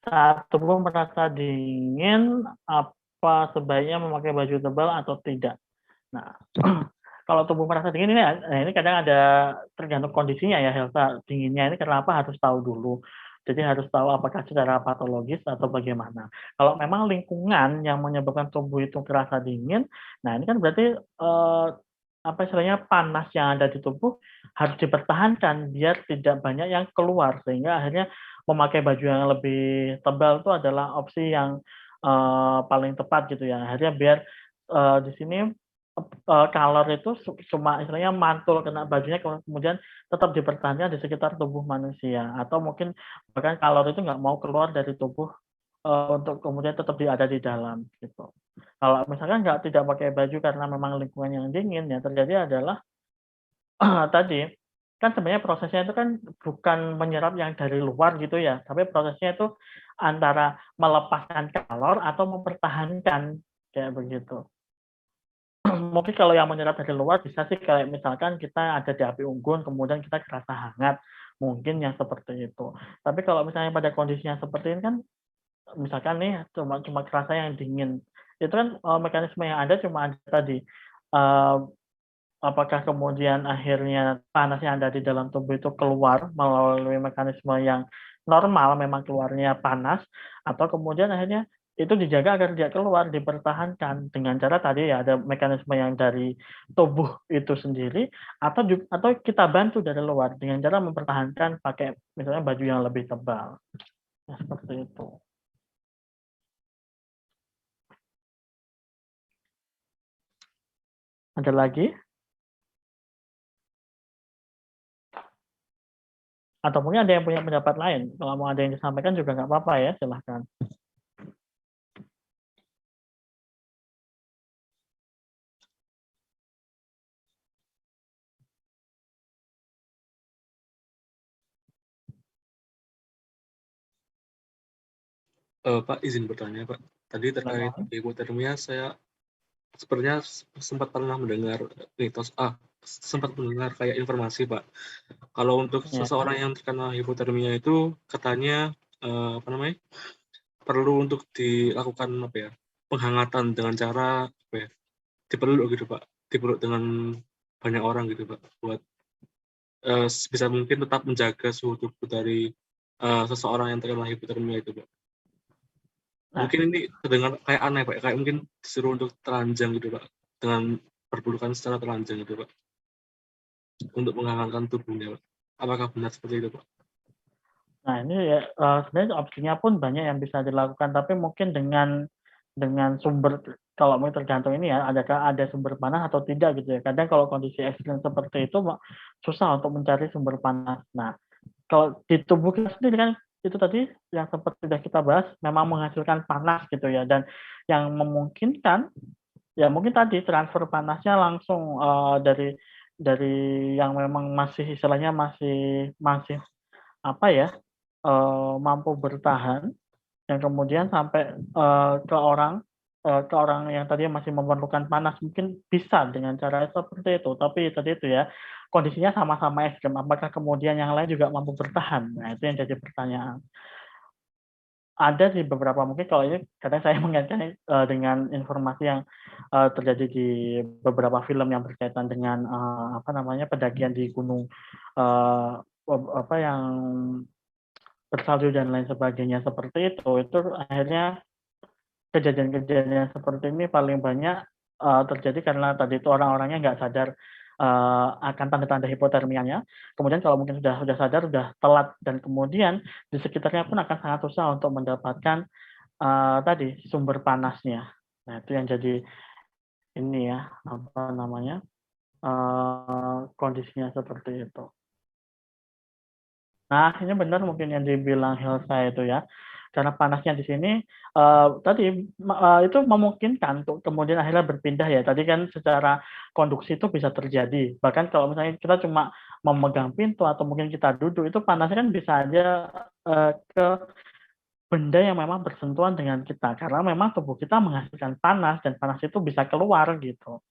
Saat tubuh merasa dingin, apa sebaiknya memakai baju tebal atau tidak? Nah, kalau tubuh merasa dingin ini kadang ada tergantung kondisinya ya Helsa. Dinginnya ini kenapa harus tahu dulu. Jadi harus tahu apakah secara patologis atau bagaimana. Kalau memang lingkungan yang menyebabkan tubuh itu terasa dingin, nah ini kan berarti panas yang ada di tubuh harus dipertahankan biar tidak banyak yang keluar sehingga akhirnya memakai baju yang lebih tebal itu adalah opsi yang paling tepat gitu ya. Akhirnya biar di sini kalor itu cuma mantul kena bajunya kemudian tetap dipertahankan di sekitar tubuh manusia atau mungkin bahkan kalor itu nggak mau keluar dari tubuh untuk kemudian tetap ada di dalam gitu. Kalau misalkan tidak pakai baju karena memang lingkungan yang dingin yang terjadi adalah tadi kan sebenarnya prosesnya itu kan bukan menyerap yang dari luar gitu ya, tapi prosesnya itu antara melepaskan kalor atau mempertahankan kayak begitu. Mungkin kalau yang menyerap dari luar bisa sih kayak misalkan kita ada di api unggun kemudian kita kerasa hangat, mungkin yang seperti itu. Tapi kalau misalnya pada kondisinya seperti ini kan misalkan nih cuma kerasa yang dingin, itu kan mekanisme yang ada cuma ada tadi apakah kemudian akhirnya panas yang ada di dalam tubuh itu keluar melalui mekanisme yang normal memang keluarnya panas atau kemudian akhirnya itu dijaga agar dia keluar, dipertahankan dengan cara tadi ya ada mekanisme yang dari tubuh itu sendiri atau kita bantu dari luar dengan cara mempertahankan pakai misalnya baju yang lebih tebal. Nah, seperti itu. Ada lagi? Atau mungkin ada yang punya pendapat lain. Kalau mau ada yang disampaikan juga nggak apa-apa ya, silahkan. Pak, izin bertanya, Pak. Tadi terkait hipotermia, saya sepertinya sempat pernah mendengar sempat mendengar kayak informasi, Pak. Kalau untuk seseorang yang terkena hipotermia itu katanya perlu untuk dilakukan penghangatan dengan cara dipeluk gitu, Pak. Dipeluk dengan banyak orang gitu, Pak, buat sebisa mungkin tetap menjaga suhu tubuh dari seseorang yang terkena hipotermia itu, Pak? Mungkin ini terdengar kayak aneh, Pak, kayak mungkin disuruh untuk telanjang gitu, Pak, dengan perburukan secara telanjang gitu, Pak, untuk menghangatkan tubuhnya, Pak. Apakah benar seperti itu, Pak? Nah ini ya sebenarnya opsinya pun banyak yang bisa dilakukan, tapi mungkin dengan sumber, kalau mau tergantung ini ya, adakah ada sumber panas atau tidak gitu ya. Kadang kalau kondisi ekstrim seperti itu susah untuk mencari sumber panas. Nah, kalau di tubuh kita sendiri kan itu tadi yang seperti sudah kita bahas memang menghasilkan panas gitu ya, dan yang memungkinkan ya mungkin tadi transfer panasnya langsung dari yang memang masih istilahnya masih apa ya, mampu bertahan, yang kemudian sampai ke orang yang tadinya masih memerlukan panas, mungkin bisa dengan cara seperti itu. Tapi tadi itu ya, kondisinya sama-sama ekstrem, apakah kemudian yang lain juga mampu bertahan? Nah, itu yang jadi pertanyaan. Ada di beberapa, mungkin kalau ini kadang saya mengaitkan dengan informasi yang terjadi di beberapa film yang berkaitan dengan pendakian di gunung yang bersalju dan lain sebagainya seperti itu akhirnya kejadian-kejadian seperti ini paling banyak terjadi karena tadi itu orang-orangnya nggak sadar akan tanda-tanda hipotermianya. Kemudian kalau mungkin sudah sadar, sudah telat, dan kemudian di sekitarnya pun akan sangat susah untuk mendapatkan tadi sumber panasnya. Nah itu yang jadi ini ya kondisinya seperti itu. Nah ini benar mungkin yang dibilang Hilsa itu ya. Karena panasnya di sini itu memungkinkan untuk kemudian akhirnya berpindah ya. Tadi kan secara konduksi itu bisa terjadi. Bahkan kalau misalnya kita cuma memegang pintu atau mungkin kita duduk, itu panasnya kan bisa aja ke benda yang memang bersentuhan dengan kita. Karena memang tubuh kita menghasilkan panas dan panas itu bisa keluar gitu.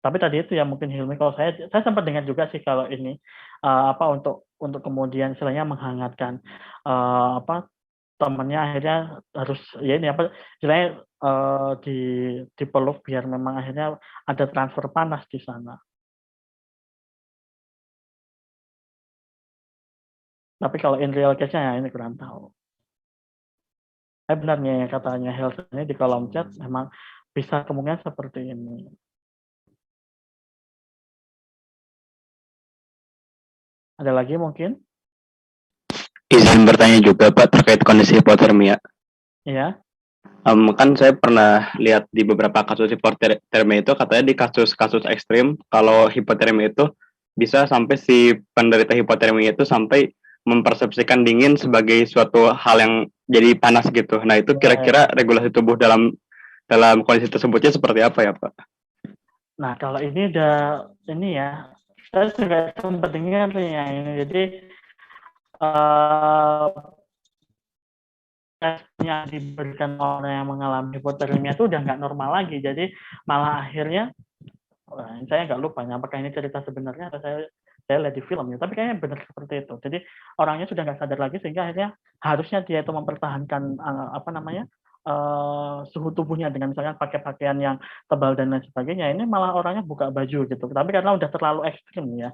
Tapi tadi itu ya mungkin Hilmi, kalau saya sempat dengar juga sih kalau ini untuk kemudian istilahnya menghangatkan temannya akhirnya harus ya ini istilahnya dipeluk biar memang akhirnya ada transfer panas di sana. Tapi kalau in real case-nya ya ini kurang tahu. Benarnya katanya Health ini di kolom chat memang bisa kemungkinan seperti ini. Ada lagi mungkin? Izin bertanya juga Pak terkait kondisi hipotermia. Iya. Kan saya pernah lihat di beberapa kasus hipotermia itu katanya di kasus-kasus ekstrim kalau hipotermia itu bisa sampai si penderita hipotermia itu sampai mempersepsikan dingin sebagai suatu hal yang jadi panas gitu. Nah itu kira-kira regulasi tubuh dalam kondisi tersebutnya seperti apa ya Pak? Nah kalau ini ya, saya juga sempat dengar ya ini. Jadi tesnya diberikan orang yang mengalami hipotermia itu udah nggak normal lagi. Jadi malah akhirnya saya nggak lupa apakah ini cerita sebenarnya atau saya lihat di film ya, tapi kayaknya benar seperti itu. Jadi orangnya sudah nggak sadar lagi sehingga akhirnya harusnya dia itu mempertahankan suhu tubuhnya dengan misalkan pakai pakaian yang tebal dan lain sebagainya. Ini malah orangnya buka baju gitu. Tapi karena udah terlalu ekstrim ya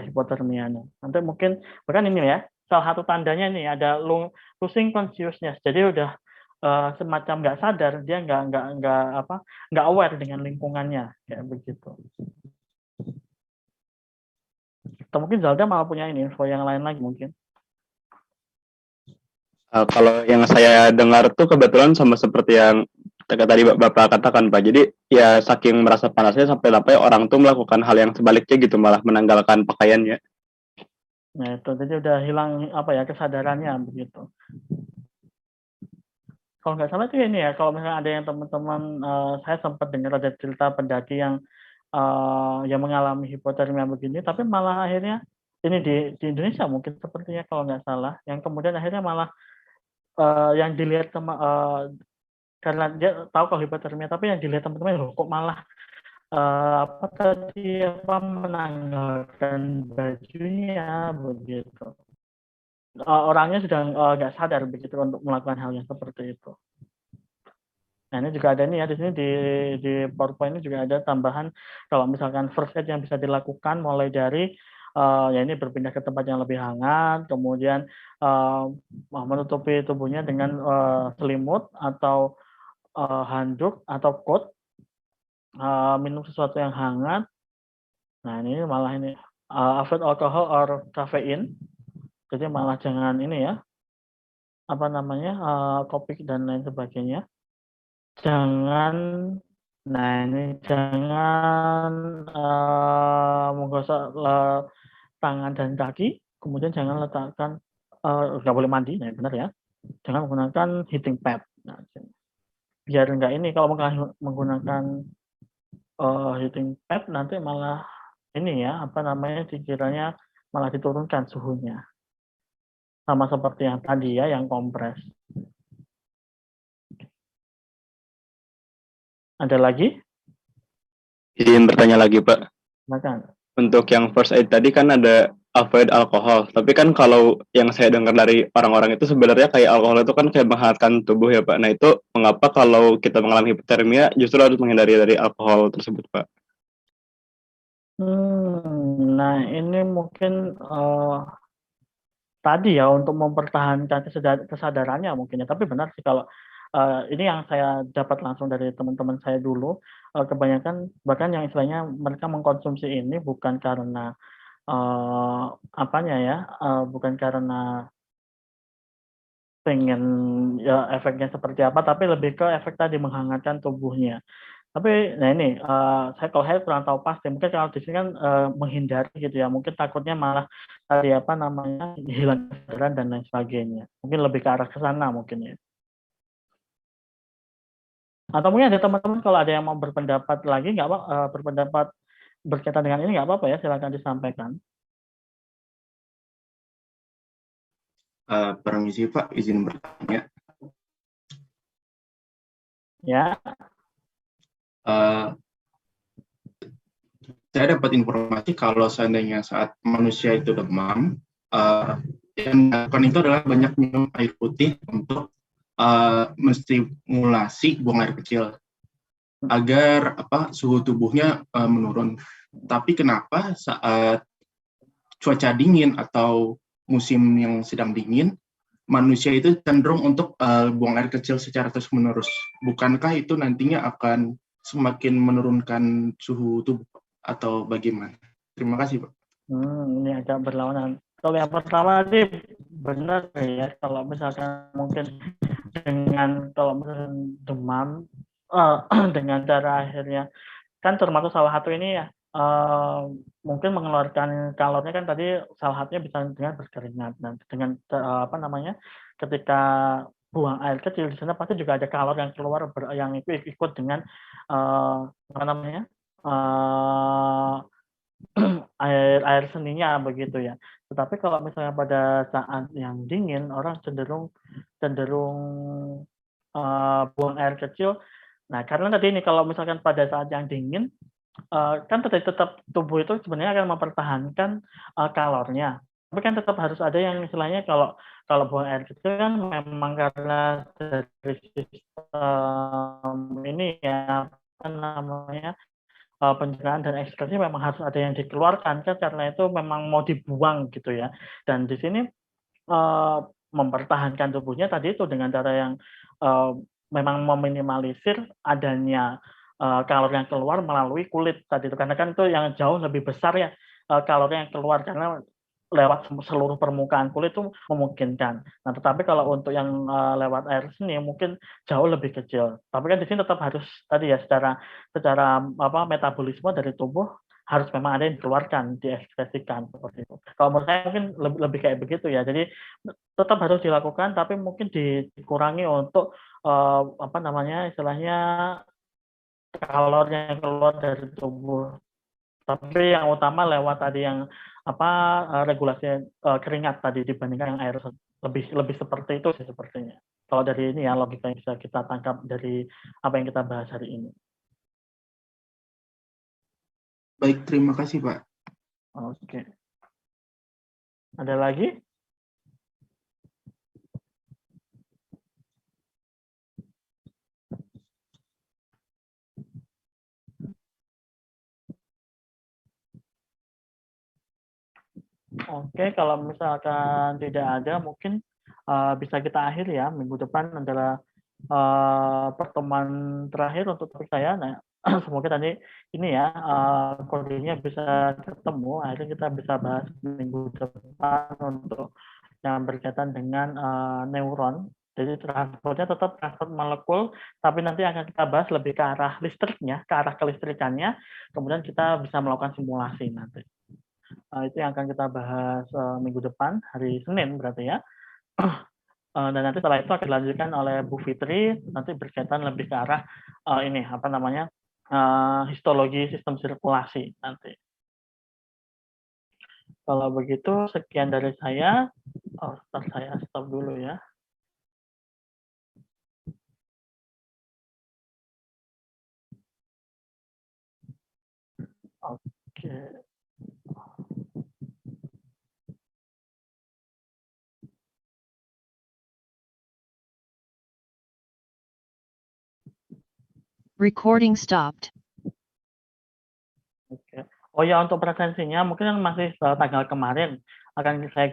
hipotermianya. Nanti mungkin bahkan ini ya salah satu tandanya nih ada losing consciousness. Jadi udah semacam nggak sadar, dia nggak aware dengan lingkungannya kayak begitu. Atau mungkin Zalda malah punya info yang lain lagi mungkin. Kalau yang saya dengar tuh kebetulan sama seperti yang tadi Bapak katakan Pak. Jadi ya saking merasa panasnya sampai orang tuh melakukan hal yang sebaliknya gitu, malah menanggalkan pakaiannya. Nah itu jadi udah hilang kesadarannya begitu. Kalau nggak salah itu ini ya, kalau misalnya ada yang teman-teman saya sempat dengar ada cerita pendaki yang mengalami hipotermia begini, tapi malah akhirnya ini di Indonesia mungkin sepertinya kalau nggak salah, yang kemudian akhirnya malah yang dilihat karena dia tahu kalau hipotermia, tapi yang dilihat teman-teman loh kok malah menanggalkan bajunya begitu. Orangnya sudah nggak sadar begitu untuk melakukan hal yang seperti itu. Nah ini juga ada nih ya di sini di PowerPoint ini juga ada tambahan kalau misalkan first aid yang bisa dilakukan mulai dari ya ini berpindah ke tempat yang lebih hangat, kemudian menutupi tubuhnya dengan selimut atau handuk atau coat, minum sesuatu yang hangat. Nah ini malah ini avoid alcohol or caffeine. Jadi malah jangan ini ya, apa namanya, kopi dan lain sebagainya. Jangan, nah ini jangan menggosok tangan dan kaki, kemudian jangan letakkan, nggak boleh mandi, nah benar ya. Jangan menggunakan heating pad. Nah, biar enggak ini kalau menggunakan heating pad nanti malah ini ya, apa namanya, dikiranya malah diturunkan suhunya. Sama seperti yang tadi ya, yang kompres. Ada lagi? Izin bertanya lagi, Pak. Silakan. Untuk yang first aid tadi kan ada avoid alkohol, tapi kan kalau yang saya dengar dari orang-orang itu sebenarnya kayak alkohol itu kan kayak menghangatkan tubuh ya Pak. Nah itu mengapa kalau kita mengalami hipotermia justru harus menghindari dari alkohol tersebut Pak? Nah ini mungkin tadi ya untuk mempertahankan kesadarannya mungkin ya. Tapi benar sih kalau ini yang saya dapat langsung dari teman-teman saya dulu, kebanyakan bahkan yang istilahnya mereka mengkonsumsi ini bukan karena apanya ya, bukan karena pengen ya efeknya seperti apa, tapi lebih ke efek tadi menghangatkan tubuhnya. Tapi nah ini kalau saya kurang tahu pasti, mungkin kalau di sini kan menghindari gitu ya, mungkin takutnya malah tadi apa namanya, hilang kesadaran dan lain sebagainya. Mungkin lebih ke arah ke sana mungkin ya. Atau mungkin ada teman-teman kalau ada yang mau berpendapat lagi nggak apa berpendapat berkaitan dengan ini nggak apa-apa ya, silakan disampaikan. Permisi Pak, izin bertanya. Ya. Saya dapat informasi kalau seandainya saat manusia itu demam, yang dilakukan itu adalah banyak minum air putih untuk menstimulasi buang air kecil agar suhu tubuhnya menurun. Tapi kenapa saat cuaca dingin atau musim yang sedang dingin, manusia itu cenderung untuk buang air kecil secara terus-menerus? Bukankah itu nantinya akan semakin menurunkan suhu tubuh atau bagaimana? Terima kasih, Pak. Ini agak berlawanan. Kalau yang pertama tadi benar ya, kalau misalkan mungkin kalau misalkan demam dengan cara akhirnya kan termasuk salah satu ini ya, mungkin mengeluarkan kalornya kan tadi salah satunya bisa dengan berkeringat. Nah, dengan apa namanya, ketika buang air kecil di sana pasti juga ada kalor yang keluar yang ikut dengan apa namanya, air seninya begitu ya. Tetapi kalau misalnya pada saat yang dingin orang cenderung buang air kecil. Nah, karena tadi ini kalau misalkan pada saat yang dingin kan tetap tubuh itu sebenarnya akan mempertahankan kalornya. Tapi kan tetap harus ada yang istilahnya kalau buang air kecil kan memang karena dari sistem ini ya apa namanya, pencernaan dan ekskresi memang harus ada yang dikeluarkan kan karena itu memang mau dibuang gitu ya. Dan di sini mempertahankan tubuhnya tadi itu dengan cara yang memang meminimalisir adanya kalori yang keluar melalui kulit tadi itu, karena kan itu yang jauh lebih besar ya kalori yang keluar karena lewat seluruh permukaan kulit itu memungkinkan. Nah, tetapi kalau untuk yang lewat air seni mungkin jauh lebih kecil. Tapi kan di sini tetap harus tadi ya secara apa metabolisme dari tubuh harus memang ada yang dikeluarkan, diekspresikan seperti itu. Kalau menurut saya mungkin lebih kayak begitu ya. Jadi tetap harus dilakukan, tapi mungkin dikurangi untuk apa namanya istilahnya kalori yang keluar dari tubuh. Tapi yang utama lewat tadi yang apa regulasi keringat tadi dibandingkan yang air lebih seperti itu sih sepertinya. Kalau dari ini ya logika yang bisa kita tangkap dari apa yang kita bahas hari ini. Baik, terima kasih Pak. Oke. Ada lagi? Oke, kalau misalkan tidak ada, mungkin bisa kita akhiri ya. Minggu depan adalah pertemuan terakhir untuk topik saya. Nah, semoga tadi ini ya kodenya bisa ketemu. Akhirnya kita bisa bahas minggu depan untuk yang berkaitan dengan neuron. Jadi transportnya tetap transport molekul, tapi nanti akan kita bahas lebih ke arah listriknya, ke arah kelistrikannya. Kemudian kita bisa melakukan simulasi nanti. Itu yang akan kita bahas minggu depan, hari Senin berarti ya. Dan nanti setelah itu akan dilanjutkan oleh Bu Fitri, nanti berkaitan lebih ke arah ini apa namanya histologi sistem sirkulasi nanti. Kalau begitu sekian dari saya. Saya stop dulu ya. Oke. Recording stopped. Oke. Oh ya, untuk presensinya mungkin masih tanggal kemarin akan saya